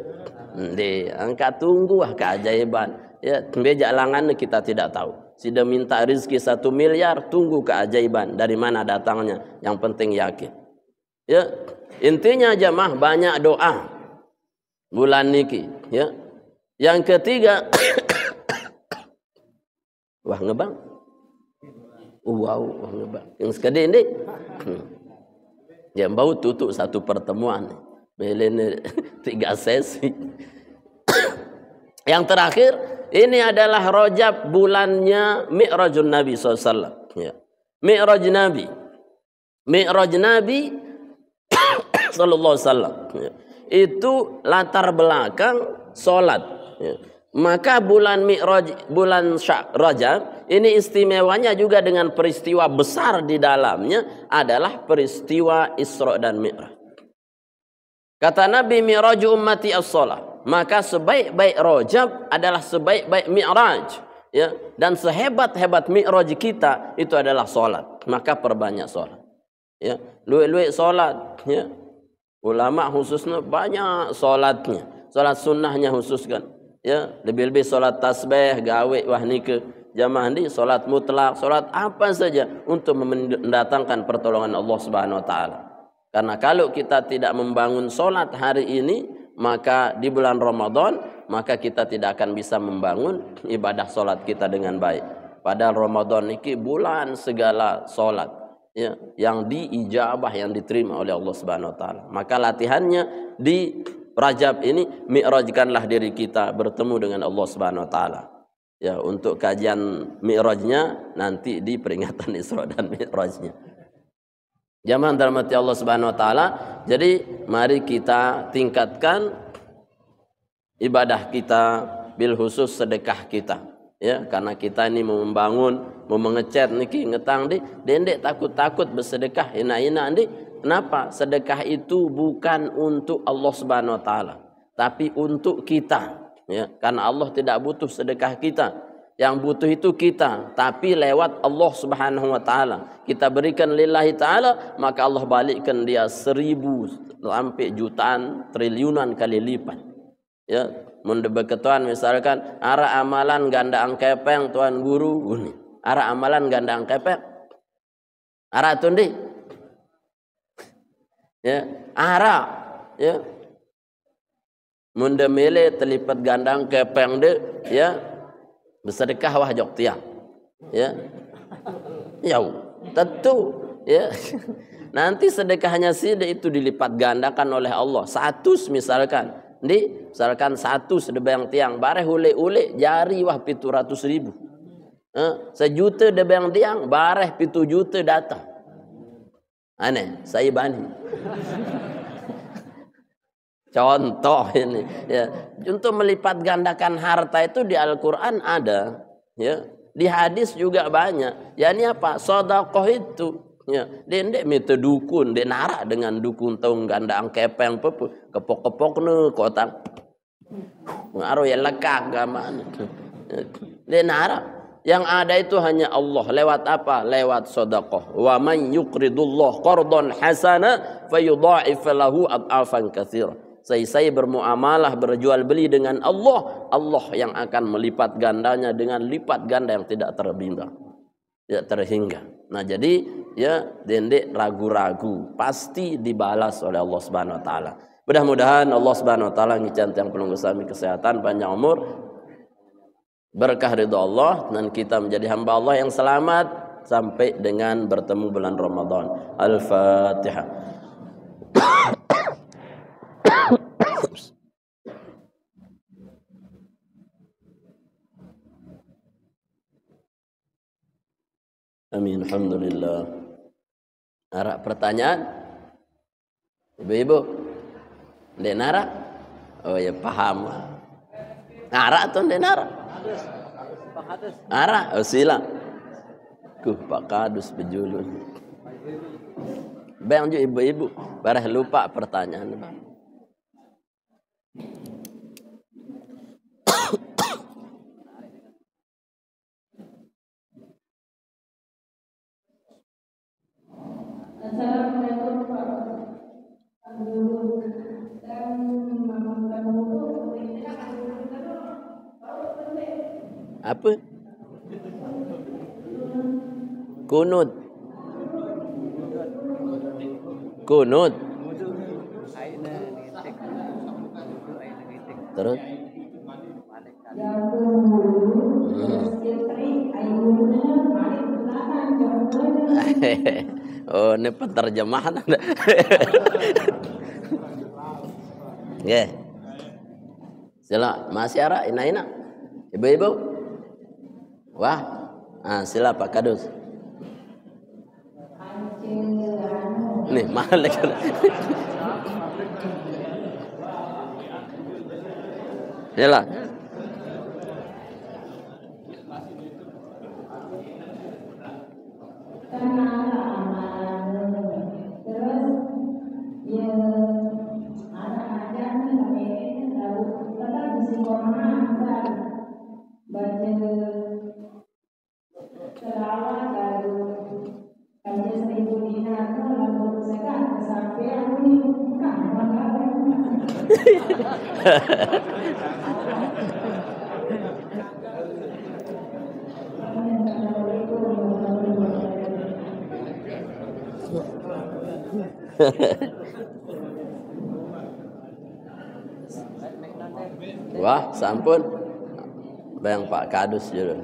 Di angkat tunggu keajaiban. Ya, bejak langan kita tidak tahu. Sudah minta rezeki 1 miliar, tunggu keajaiban. Dari mana datangnya? Yang penting yakin. Ya, intinya jamaah banyak doa bulan niki. Ya, yang ketiga, wah ngebang, wow wah ngebang. Yang sekali ini, yang bau tutup satu pertemuan, belene 3 sesi. Yang terakhir, ini adalah Rajab, bulannya Mi'rajun Nabi SAW. Ya. Mi'raj Nabi Sallallahu Alaihi Wasallam. Ya. Itu latar belakang solat. Ya. Maka bulan Mi'raj, bulan Rajab, ini istimewanya juga dengan peristiwa besar di dalamnya adalah peristiwa Isra dan Mi'raj. Kata Nabi, Mi'raju ummati as-salah. Maka sebaik-baik Rajab adalah sebaik-baik Mi'raj, ya. Dan sehebat-hebat Mi'raj kita itu adalah salat. Maka perbanyak salat. Ya, luik-luik salat, ya. Ulama khususnya banyak salatnya. Salat sunnahnya khususkan, ya. Lebih-lebih salat tasbih, gawe wah nike jamaah ni salat mutlak, salat apa saja untuk mendatangkan pertolongan Allah Subhanahu wa taala. Karena kalau kita tidak membangun salat hari ini, maka di bulan Ramadan, maka kita tidak akan bisa membangun ibadah solat kita dengan baik. Padahal Ramadan ini bulan segala solat, ya, yang diijabah, yang diterima oleh Allah Subhanahu Wa Taala. Maka latihannya di Rajab ini, mi'rajkanlah diri kita bertemu dengan Allah Subhanahu Wa Taala. Ya, untuk kajian mi'rajnya nanti di peringatan Isra dan Mi'rajnya. Jamaah dirahmati Allah Subhanahu wa taala. Jadi mari kita tingkatkan ibadah kita, bil khusus sedekah kita. Ya, karena kita ini mau membangun, mau mengecat niki ngetang di dendek takut-takut bersedekah ina-ina ndi. Kenapa? Sedekah itu bukan untuk Allah Subhanahu wa taala, tapi untuk kita. Ya, karena Allah tidak butuh sedekah kita. Yang butuh itu kita, tapi lewat Allah Subhanahu wa taala. Kita berikan lillahi taala, maka Allah balikkan dia 1000 sampai jutaan, triliunan kali lipat. Ya, mendebak tuan misalkan arah amalan ganda angkepeng tuan guru ini. Arah amalan ganda angkepeng. Arah tundi. Ya, arah ya. Mendemele terlipat gandang kepeng de, ya. Bersedekah wah jok tiang, ya, tentu, ya. Nanti sedekahnya itu dilipat gandakan oleh Allah. 100 misalkan 100 sedebang tiang, bareh ule jari wah 700.000. 1 juta debang tiang, bareh 7 juta datang. Aneh, saya bani. Contoh ini, ya, untuk melipat gandakan harta itu di Al-Quran ada, ya, di hadis juga banyak. Ya, ini apa? Sedekah itu, ya, dendek mite dukun, de narak dengan dukun taung ganda angkepeng kepok-kepok ne kotak. Ngaruh ya lekak gaman. Denara. Yang ada itu hanya Allah. Lewat apa? Lewat sedekah. Wa man yuqridullah qardan hasana fayudha'if lahu ad'afan katsira. Saya bermuamalah, berjual beli dengan Allah, Allah yang akan melipat gandanya dengan lipat ganda yang tidak terbintang, tidak terhingga. Nah, jadi ya dendek ragu-ragu pasti dibalas oleh Allah Subhanahu wa taala. Mudah-mudahan Allah Subhanahu wa taala ngican yang pelunggu sami kesehatan, panjang umur, berkah ridha Allah, dan kita menjadi hamba Allah yang selamat sampai dengan bertemu bulan Ramadan. Al-Fatihah. Amin. Alhamdulillah. Ada pertanyaan? Ibu-ibu? Ndek nara? Oh ya, paham. Nara atau ndek nara? Nara? Oh sila. Pak Kadus bejulun. Bang juga ibu-ibu. Barah lupa pertanyaan. Bang. Assalamualaikum Apa? Kunut. Kunut. Terus? Oh, ini penterjemahan. Nggih. Sila, masih ara ina-ina. Ibu-ibu. Wah. Ah, sila Pak Kadus. Nih, malik. Sila. Wah, sampun. Bayang Pak Kadus dulu.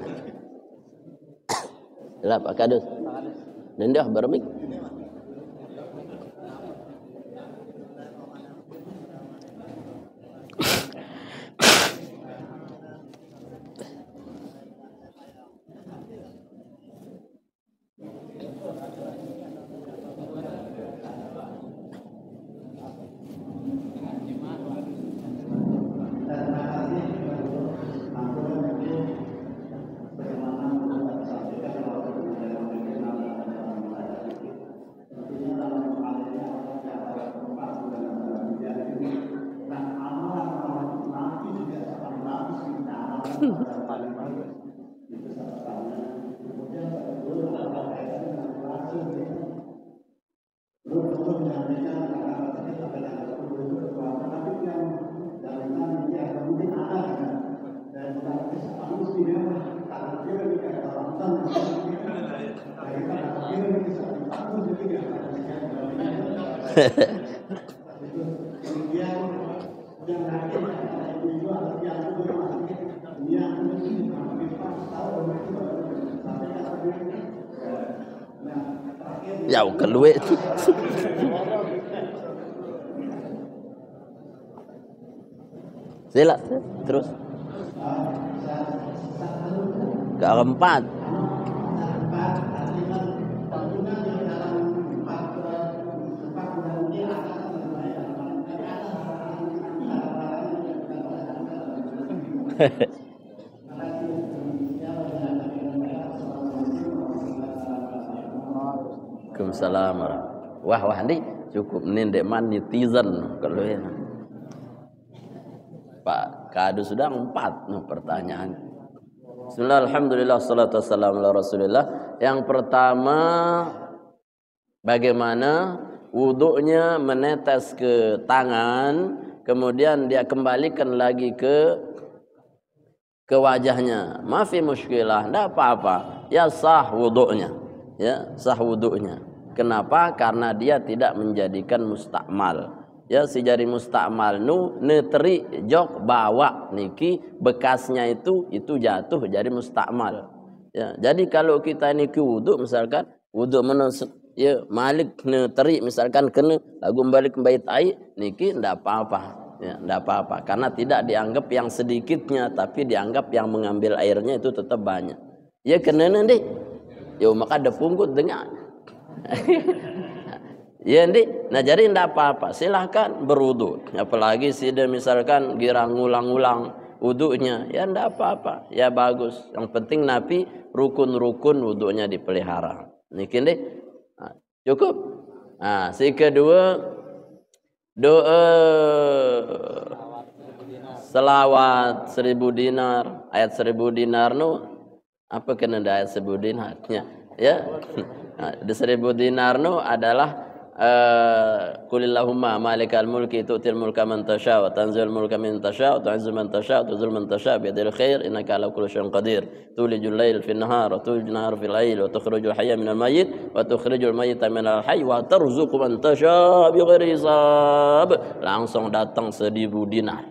Lah Pak Kadus. Nendah bermik. Jauh keluar. Sila, terus. Keempat. Waalaikumsalam. Wah nih cukup nindek man netizen kalau ya. Pak Kadus sudah 4 pertanyaan. Bismillah, alhamdulillah, salatu wassalamu ala rasulillah. Yang pertama, bagaimana wudunya menetes ke tangan, kemudian dia kembalikan lagi ke wajahnya. Mafi muskilah, tidak apa-apa. Ya sah wudunya. Ya, sah wudunya. Kenapa? Karena dia tidak menjadikan mustakmal. Ya, si jari mustakmal nu neteri jok bawa niki bekasnya itu jatuh jadi mustakmal. Ya, jadi kalau kita niki wudu misalkan wudu ya malik neteri misalkan kena lagu balik kembali air niki ndak apa-apa. Ya, ndak apa-apa karena tidak dianggap yang sedikitnya tapi dianggap yang mengambil airnya itu tetap banyak. Ya kena nanti. Ya maka ada punggut dengan ya ndi, nah jadi ndak apa-apa, silahkan berwudu. Apalagi sida misalkan girang ngulang-ulang wudunya, ya ndak apa-apa, ya bagus. Yang penting Nabi rukun-rukun wudunya dipelihara. Niki ndi, nah, cukup. Nah, si kedua doa selawat 1000 dinar, ayat 1000 dinar nu apa kena ayat 1000 dinarnya? Ya, nah, di 1000 dinar nu adalah Qulillahumma malikal mulki tu'til mulka man tasha wa tanzilul mulka man tasha wa tu'izzu man tasha wa tuzillu man tasha bi yadil khair innaka ala kulli syai'in qadir tulijul lail fin nahar wa tulijul nahar fil lail wa tukhrijul hayya minal mayyit wa tukhrijul mayyita minal hayy wa tarzuqu man tasha bighairi hisab. Langsung datang 1000 dinar.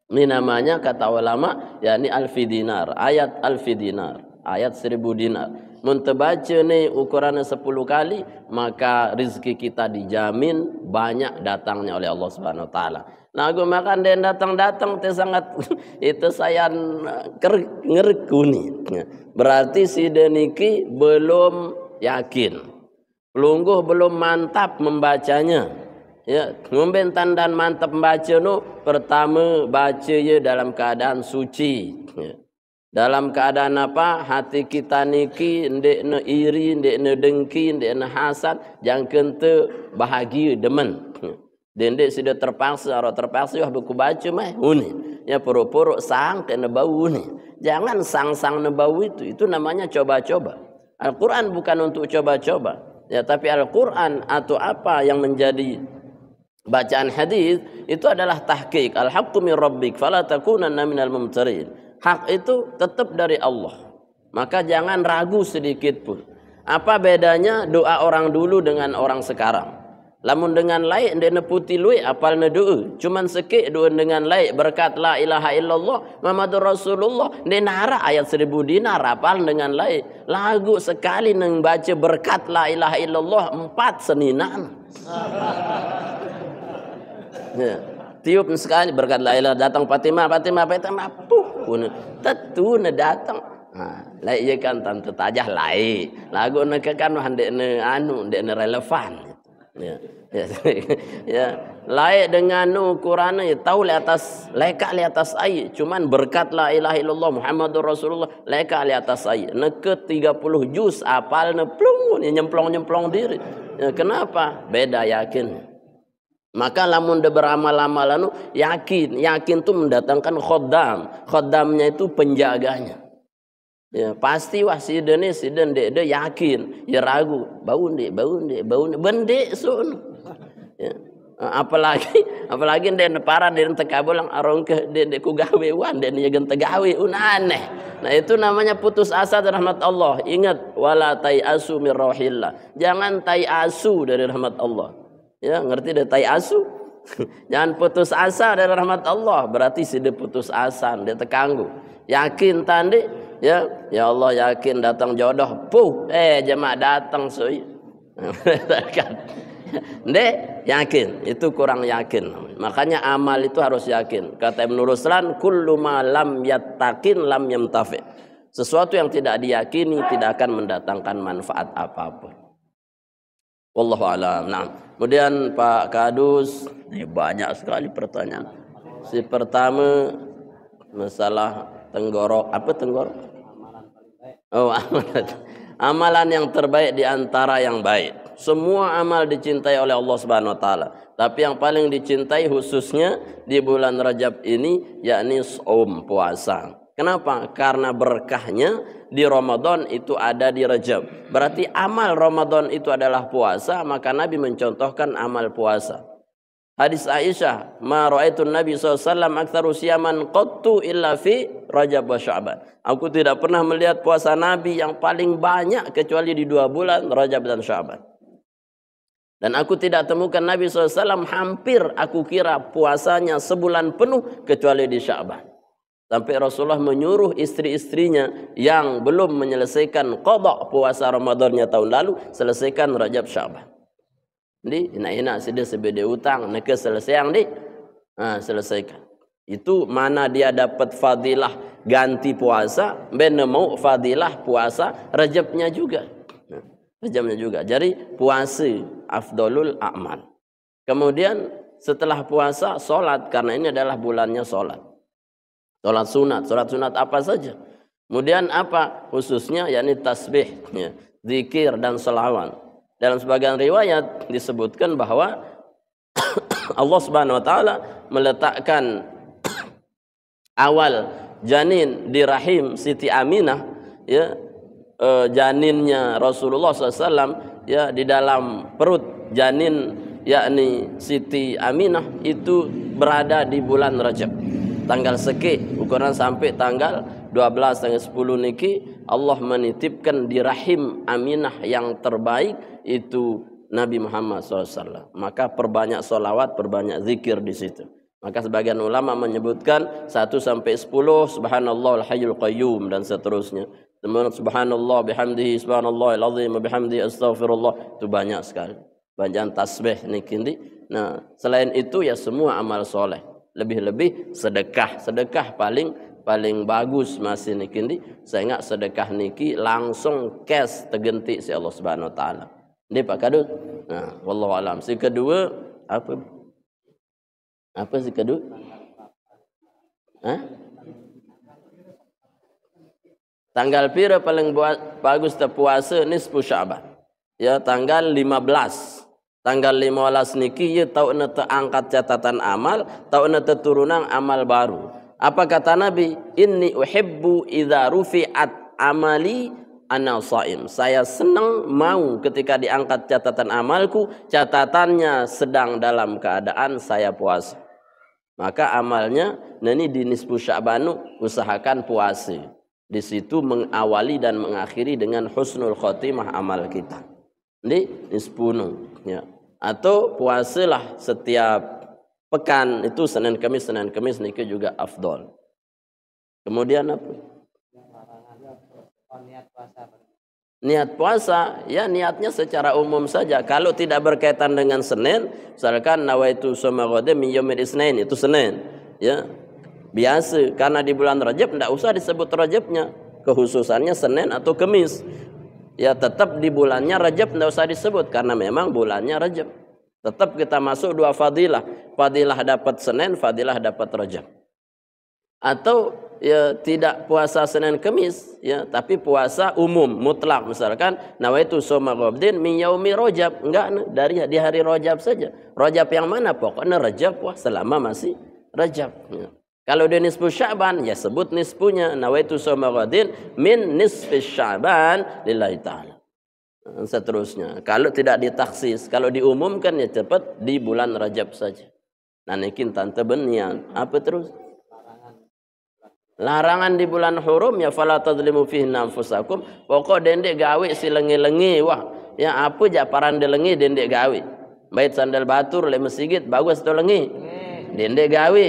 Ini namanya kata ulama yakni alfi dinar, ayat alfi dinar, ayat 1000 dinar. Mentebaca nih ukurannya 10 kali, maka rizki kita dijamin banyak datangnya oleh Allah Subhanahu Wa Taala. Nah, aku makan dan datang itu sangat itu saya ngerkuni. Berarti si deniki belum yakin, pelungguh belum mantap membacanya. Ya, ngomben dan mantap membaca nu pertama baca ya dalam keadaan suci. Ya. Dalam keadaan apa? Hati kita niki ndekna iri, ndekna dengki, ndekna hasad, jangan kente bahagia demen. Dendek sudah terpaksa, orang terpaksa ya buku baca mah uni. Ya puruk-puruk sang kena bau ni. Jangan sang-sang nebau itu namanya coba-coba. Al-Qur'an bukan untuk coba-coba. Ya, tapi Al-Qur'an atau apa yang menjadi bacaan hadis itu adalah tahqiq. Al-haqqu min rabbik fala takunanna minal mumtarin. Hak itu tetap dari Allah. Maka jangan ragu sedikit pun. Apa bedanya doa orang dulu dengan orang sekarang? Lamun dengan laik ndek neputi lui apal ne doa. Cuman sekik doa dengan laik berkat la ilaha illallah Muhammadur Rasulullah ndek nara ayat 1000 dinar apal dengan laik. Lagu sekali neng baca berkat la ilaha illallah 4 seninan. Ya. Tiup sekali berkat la ilaha datang Fatimah tentu ne datang. Laik ye kan tante tajah laik. Lagu ne kan handek ne anu ndek ne relevan. Ya. Ya. Ya. Laik dengan ukuran ya tahu di atas leka di atas air. Cuman berkat la ilaha illallah Muhammadur Rasulullah leka di atas air. Ne ke 30 juz apal ne plung nyemplong-nyemplong diri. Ya, kenapa? Beda yakin. Maka lamun de beramal-amal anu yakin tuh mendatangkan khoddamnya itu penjaganya. Ya pasti wah siden de yakin ya ragu bau bende sun. Ya. Apalagi de para de tekabolang arong ke de ku gawe wan de nyegen tegawe aneh. Nah itu namanya putus asa dari rahmat Allah. Ingat wala tayasu mir rauhillah. Jangan tayasu dari rahmat Allah. Ya, ngerti deh tai asu. Jangan putus asa dari rahmat Allah. Berarti sudah putus asa, dia terganggu. Yakin tadi, ya Allah yakin datang jodoh. Jemaah datang soi. Ndek yakin, itu kurang yakin. Makanya amal itu harus yakin. Kata Ibnu Ruslan, kullu ma lam yattaqin lam yamtafi. Sesuatu yang tidak diyakini tidak akan mendatangkan manfaat apapun. Wallahu a'lam. Nah, kemudian Pak Kadus, ini banyak sekali pertanyaan. Si pertama masalah tenggorok. Apa tenggorok? Oh, amalan yang terbaik di antara yang baik. Semua amal dicintai oleh Allah Subhanahu wa taala. Tapi yang paling dicintai khususnya di bulan Rajab ini yakni shaum, puasa. Kenapa? Karena berkahnya di Ramadan itu ada di Rajab. Berarti amal Ramadan itu adalah puasa, maka Nabi mencontohkan amal puasa. Hadis Aisyah, ma ra'aitu Nabi SAW aktsaru siyaman qattu illa fi Rajab wa Sya'ban. Aku tidak pernah melihat puasa Nabi yang paling banyak kecuali di 2 bulan Rajab dan Sya'ban. Dan aku tidak temukan Nabi SAW hampir aku kira puasanya sebulan penuh kecuali di Sya'ban. Sampai Rasulullah menyuruh istri-istrinya yang belum menyelesaikan qada puasa Ramadannya tahun lalu, selesaikan Rajab Sya'ban. Jadi enak-enak sudah sebeda utang, nak selesai di selesaikan. Itu mana dia dapat fadilah ganti puasa, ben mau fadilah puasa Rajabnya juga. Rajabnya juga. Jadi puasa afdalul a'mal. Kemudian setelah puasa solat, karena ini adalah bulannya solat. Solat sunat apa saja. Kemudian apa khususnya, yakni tasbih, ya, zikir dan selawat. Dalam sebagian riwayat disebutkan bahwa Allah Subhanahu wa taala meletakkan awal janin di rahim Siti Aminah, ya, janinnya Rasulullah SAW, ya, di dalam perut janin yakni Siti Aminah itu berada di bulan Rajab. Tanggal seki ukuran sampai tanggal 12 tanggal 10 niki Allah menitipkan di rahim Aminah yang terbaik itu Nabi Muhammad SAW. Maka perbanyak solawat, perbanyak zikir di situ. Maka sebagian ulama menyebutkan 1 sampai 10 subhanallah al-hayyul qayyum dan seterusnya. Subhanallah bihamdihi subhanallahil azim bihamdihi astaghfirullah, itu banyak sekali. Banyak tasbih niki. Nah, selain itu ya semua amal soleh. Lebih-lebih sedekah paling bagus masih niki. Saya ingat sedekah niki langsung cash tegenti si Allah Subhanahu wa taala. Ini Pak Kadut. Nah, wallahu alam. Si kedua apa? Apa si kedua? Tanggal pira paling bagus terpuasa nisfu Sya'ban. Ya, tanggal 15. Tanggal 15 niki ya tau na angkat catatan amal, tau na turunan amal baru. Apa kata Nabi? Inni uhibbu idza rufi'at amali ana shaim. Saya senang mau ketika diangkat catatan amalku, catatannya sedang dalam keadaan saya puasa. Maka amalnya nani di nisfu Sya'ban usahakan puasa. Di situ mengawali dan mengakhiri dengan husnul khotimah amal kita. Ini nisfunu, ya. Atau puasalah setiap pekan, itu Senin Kamis niki juga afdol. Kemudian apa? Niat puasa, ya niatnya secara umum saja. Kalau tidak berkaitan dengan Senin, misalkan nawaitu shoma ghadan min yaumil isnain, itu Senin, ya. Biasa, karena di bulan Rajab tidak usah disebut Rajabnya, kekhususannya Senin atau Kamis. Ya tetap di bulannya Rajab tidak usah disebut karena memang bulannya Rajab. Tetap kita masuk 2 fadilah. Fadilah dapat Senin, fadilah dapat Rajab. Atau ya tidak puasa Senin Kamis, ya, tapi puasa umum mutlak, misalkan nawaitu shoma ghadan min yaumi Rajab, enggak, dari di hari Rajab saja. Rajab yang mana? Pokoknya Rajab selama masih Rajab. Ya. Kalau dia nisfu Sya'ban, ya sebut nisfunya. Nawaitu shoma ghadan min nisfi Sya'ban lillahi ta'ala. Seterusnya. Kalau tidak ditaksis, kalau diumumkan ya cepat di bulan Rajab saja. Nah, nikin tante benian. Apa terus? Larangan di bulan hurum ya fala tadzlimu fihi anfusakum. Pokok dendek gawe si lengi-lengi wah. Ya apa ja paran lengi dendek gawe. Bait sandal batur le masjid bagus to lengi. Dendek gawe.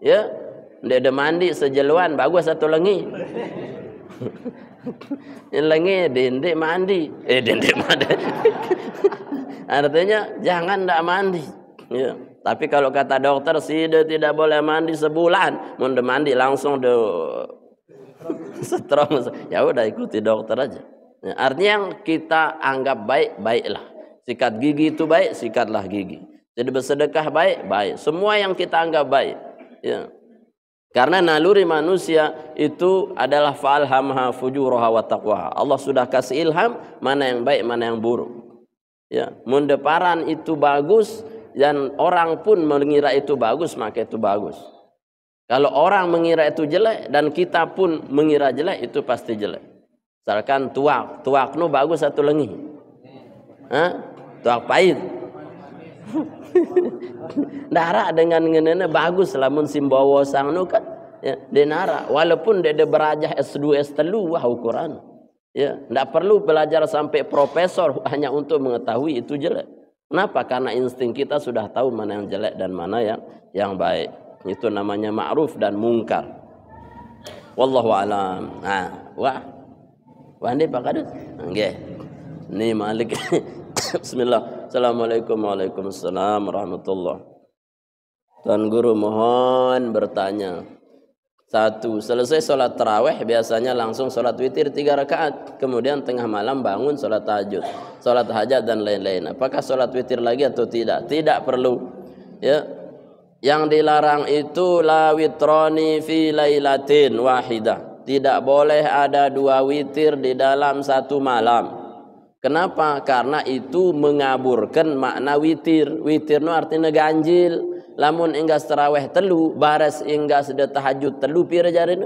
Ya. Dia ada mandi sejeluan bagus satu lengi. Lengi dendek mandi. Dendek mandi. Artinya jangan ndak mandi. Ya. Tapi kalau kata dokter sih dia tidak boleh mandi sebulan. Mau mandi langsung de strong. Ya udah ikuti dokter aja. Ya, artinya yang kita anggap baik, baiklah. Sikat gigi itu baik, sikatlah gigi. Jadi bersedekah baik, baik. Semua yang kita anggap baik. Ya. Karena naluri manusia itu adalah fa'alhamha fujuraha wa taqwaha. Allah sudah kasih ilham mana yang baik, mana yang buruk. Ya, mundeparan itu bagus dan orang pun mengira itu bagus, maka itu bagus. Kalau orang mengira itu jelek dan kita pun mengira jelek, itu pasti jelek. Misalkan tuak nu bagus satu lengi. Tuak pahit. Dara dengan ngenene bagus lamun simbawa sang nu kan ya denara walaupun dia berajah S2 S3 wah ukuran. Ya, enggak perlu belajar sampai profesor hanya untuk mengetahui itu jelek. Kenapa? Karena insting kita sudah tahu mana yang jelek dan mana yang baik. Itu namanya ma'ruf dan mungkar. Wallahu a'lam. Wah ini Pak Kadus. Nggih. Ini Malik. Bismillah. Assalamualaikum Waalaikumsalam warahmatullahi. Tuan Guru mohon bertanya. 1. Selesai sholat tarawih biasanya langsung sholat witir 3 rakaat. Kemudian tengah malam bangun sholat tahajud, sholat hajat dan lain-lain. Apakah sholat witir lagi atau tidak? Tidak perlu. Ya. Yang dilarang itu la witrani fi lailatin wahidah. Tidak boleh ada 2 witir di dalam satu malam. Kenapa? Karena itu mengaburkan makna witir. Witir itu artinya ganjil. Lamun enggas tarawih telu, bares enggas de tahajud telu pira jarina?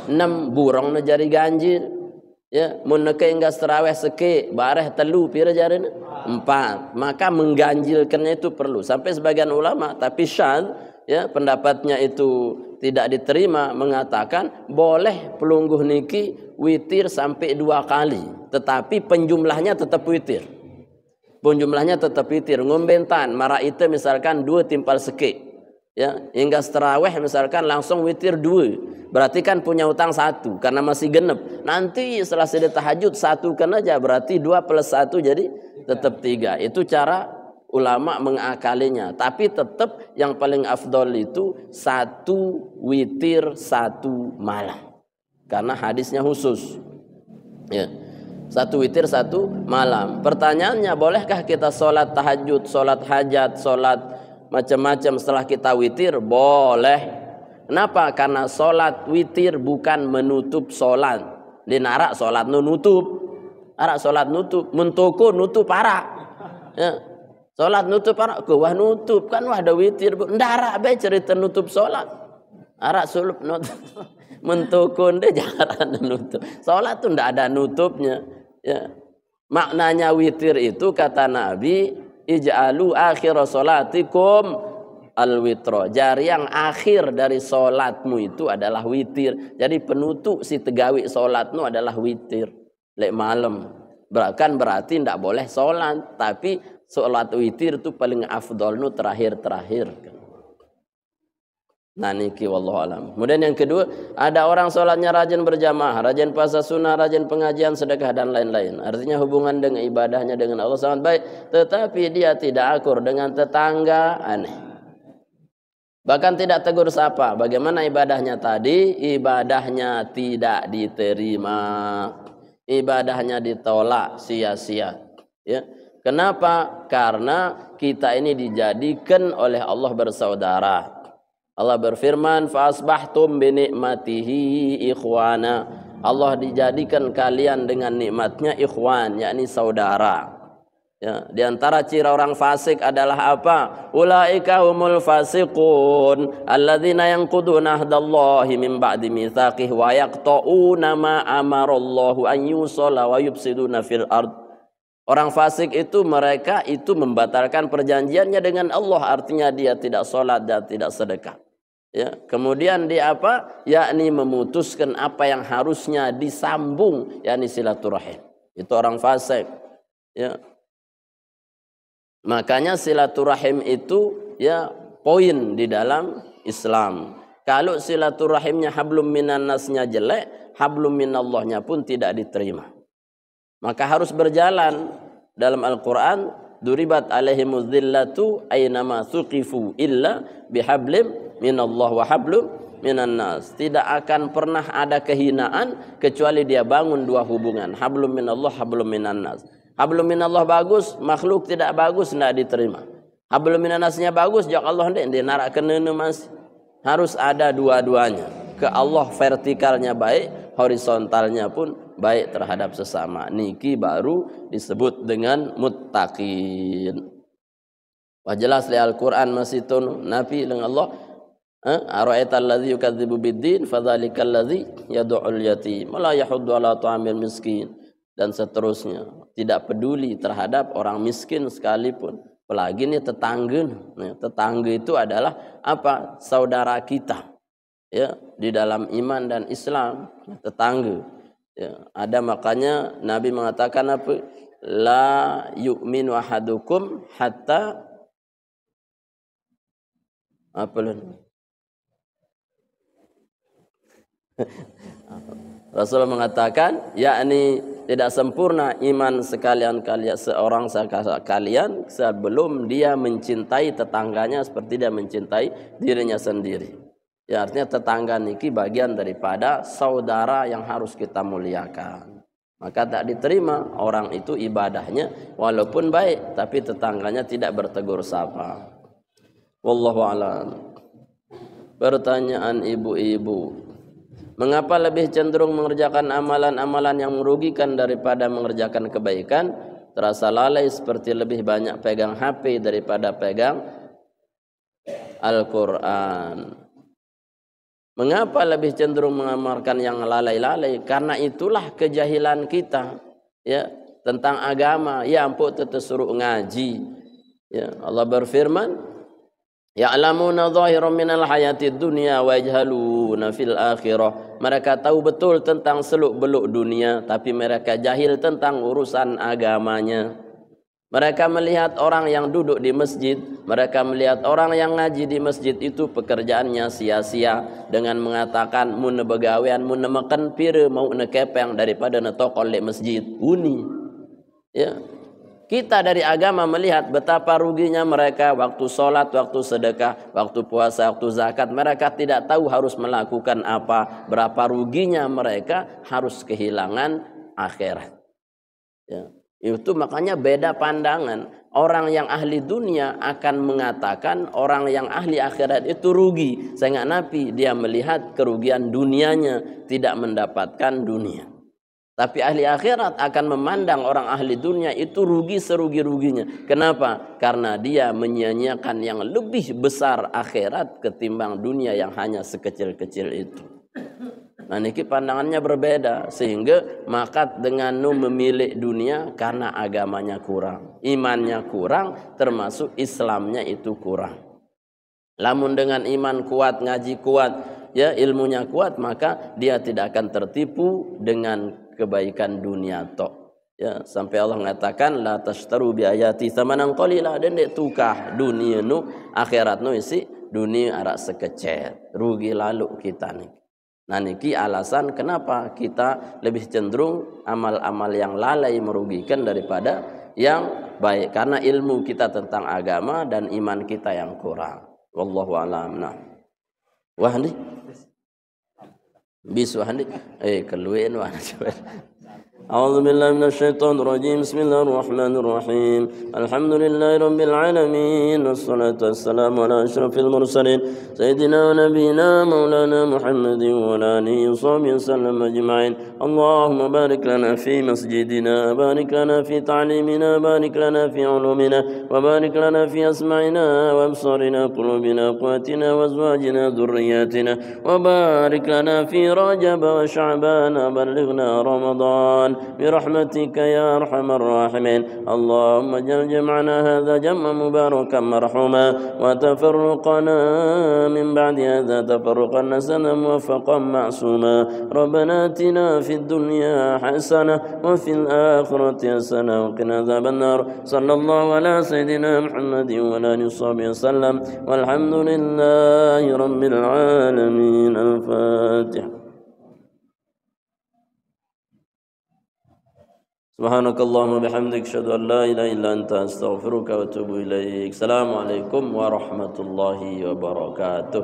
6 burong na jari ganjil. Ya, mun neke enggas tarawih seke, bares telu pira jarina? 4. Maka mengganjilkannya itu perlu. Sampai sebagian ulama tapi syadz ya pendapatnya itu tidak diterima mengatakan boleh pelungguh niki witir sampai 2 kali, tetapi penjumlahnya tetap witir. Jumlahnya tetap witir. Ngombentan mara itu misalkan 2 timpal seke ya hingga tarawih misalkan langsung witir 2, berarti kan punya utang 1 karena masih genep. Nanti setelah sedih tahajud 1 kan aja, berarti 2 plus 1 jadi tetap 3. Itu cara ulama mengakalinya. Tapi tetap yang paling afdol itu 1 witir 1 malam karena hadisnya khusus ya. 1 witir 1 malam. Pertanyaannya, bolehkah kita sholat tahajud, sholat hajat, sholat macam-macam setelah kita witir? Boleh. Kenapa? Karena sholat witir bukan menutup sholat. Di narak sholat nutup. Arak sholat nutup. Mentuku nutup arak. Ya. Sholat nutup arak. Wah nutup. Kan wah ada witir. Ndarak be cerita nutup sholat. Arak sulup nutup. Mentukun deh jangan nutup. Sholat tuh ndak ada nutupnya. Ya. Maknanya witir itu kata Nabi, ij'alu akhir sholatikum al-witro. Jari yang akhir dari sholatmu itu adalah witir. Jadi penutup si tegawi sholatmu adalah witir. Lek malam. Bahkan berarti tidak boleh sholat. Tapi sholat witir itu paling afdol nu terakhir-terakhir. Nah niki wallahu alam. Kemudian yang kedua, ada orang sholatnya rajin berjamaah, rajin puasa sunnah, rajin pengajian, sedekah dan lain-lain. Artinya hubungan dengan ibadahnya dengan Allah sangat baik, tetapi dia tidak akur dengan tetangga, aneh. Bahkan tidak tegur sapa. Bagaimana ibadahnya tadi? Ibadahnya tidak diterima. Ibadahnya ditolak sia-sia. Ya. Kenapa? Karena kita ini dijadikan oleh Allah bersaudara. Allah berfirman, "Fa'asbahtum bi ni'matihi ikhwana." Allah dijadikan kalian dengan nikmatnya ikhwan, yakni saudara. Ya, di antara ciri orang fasik adalah apa? Ulaika humul fasiqun alladzina yanquduna ahdallahi min ba'di mitsaqihi wa yaqta'una ma amarallahu an yusalla wa yufsiduna fil ard. Orang fasik itu mereka itu membatalkan perjanjiannya dengan Allah, artinya dia tidak salat dan tidak sedekah. Ya, kemudian dia apa? Yakni memutuskan apa yang harusnya disambung, yakni silaturahim. Itu orang fasik. Ya. Makanya silaturahim itu ya poin di dalam Islam. Kalau silaturahimnya hablum minan nasnya jelek, hablum minallahnya pun tidak diterima. Maka harus berjalan dalam Al-Quran, duribat alaihimuz zillatu aynama suqifu illa bihablim minallah wa hablum minan nas. Tidak akan pernah ada kehinaan kecuali dia bangun 2 hubungan, hablum minallah, hablum minan nas. Hablum minallah bagus, makhluk tidak bagus, tidak diterima. Hablum minan nasnya bagus, jak Allah ndek narak kenene mas. Harus ada dua-duanya. Ke Allah vertikalnya baik, horizontalnya pun baik terhadap sesama. Niki baru disebut dengan muttaqin. Wah jelas di Al-Quran masih tunu Nabi dengan Allah Ara'aital ladzi yukadzibu biddin fadzalikal ladzi yad'ul yatim wa la yahuddu ala ta'amil miskin, dan seterusnya. Tidak peduli terhadap orang miskin sekalipun, apalagi ini tetangga. Nah, tetangga itu adalah apa? Saudara kita, ya, di dalam iman dan Islam. Tetangga, ya, ada, makanya Nabi mengatakan apa? La yu'minu ahadukum hatta apa? Rasul mengatakan, yakni tidak sempurna iman seorang kalian sebelum dia mencintai tetangganya seperti dia mencintai dirinya sendiri. Ya, artinya tetangga niki bagian daripada saudara yang harus kita muliakan. Maka tak diterima orang itu ibadahnya walaupun baik, tapi tetangganya tidak bertegur sapa. Wallahu a'lam. Pertanyaan ibu-ibu, mengapa lebih cenderung mengerjakan amalan-amalan yang merugikan daripada mengerjakan kebaikan? Terasa lalai seperti lebih banyak pegang HP daripada pegang Al-Quran. Mengapa lebih cenderung mengamalkan yang lalai-lalai? Karena itulah kejahilan kita, ya, tentang agama. Ya ampun, suruh ngaji. Ya, Allah berfirman, ya'lamuna zahiran minal hayatid dunya wa yajhaluna fil akhirah. Mereka tahu betul tentang seluk-beluk dunia, tapi mereka jahil tentang urusan agamanya. Mereka melihat orang yang duduk di masjid, mereka melihat orang yang ngaji di masjid itu pekerjaannya sia-sia, dengan mengatakan mun begawean mun makan pire mau nekepeng daripada netokol di masjid. Uni. Ya. Kita dari agama melihat betapa ruginya mereka waktu sholat, waktu sedekah, waktu puasa, waktu zakat. Mereka tidak tahu harus melakukan apa. Berapa ruginya mereka harus kehilangan akhirat. Ya. Itu makanya beda pandangan. Orang yang ahli dunia akan mengatakan orang yang ahli akhirat itu rugi. Saya nggak napi, dia melihat kerugian dunianya, tidak mendapatkan dunia. Tapi ahli akhirat akan memandang orang ahli dunia itu rugi serugi-ruginya. Kenapa? Karena dia menyia-nyiakan yang lebih besar akhirat ketimbang dunia yang hanya sekecil-kecil itu. Nah, niki pandangannya berbeda, sehingga maka dengan memilih dunia karena agamanya kurang, imannya kurang, termasuk Islamnya itu kurang. Lamun dengan iman kuat, ngaji kuat, ya, ilmunya kuat, maka dia tidak akan tertipu dengan kebaikan dunia tok. Ya, sampai Allah mengatakan la tashtaru bi ayati tsamanan qalila, dan dek tukah dunia nu akhirat nu isi dunia arak sekecil. Rugi lalu kita nih. Nah, niki alasan kenapa kita lebih cenderung amal-amal yang lalai merugikan daripada yang baik, karena ilmu kita tentang agama dan iman kita yang kurang. Wallahu a'lam. Nah, wah nih bisu handi keluin wah. أعوذ بالله من الشيطان الرجيم بسم الله الرحمن الرحيم الحمد لله رب العالمين والصلاة والسلام على أشرف المرسلين سيدنا ونبينا مولانا محمد وعلى آله وصحبه وسلم أجمعين اللهم بارك لنا في مسجدنا بارك لنا في تعليمنا بارك لنا في علومنا وبارك لنا في أسماعنا وأبصارنا قلوبنا قواتنا وأزواجنا ذرياتنا وبارك لنا في رجب وشعبان بلغنا رمضان برحمتك يا أرحم الراحمين اللهم اجعل جمعنا هذا جمعا مباركا مرحوما وتفرقنا من بعد هذا تفرقا حسنا موفقا معصوما ربنا آتنا في الدنيا حسنة وفي الآخرة حسنة وقنا عذاب النار صلى الله على سيدنا محمد وعلى آله وصحبه وسلم والحمد لله رب العالمين. الفاتحة. سبحانك اللهم وبحمدك أشهد أن لا إله إلا أنت أستغفرك وأتوب إليك. السلام عليكم ورحمة الله وبركاته.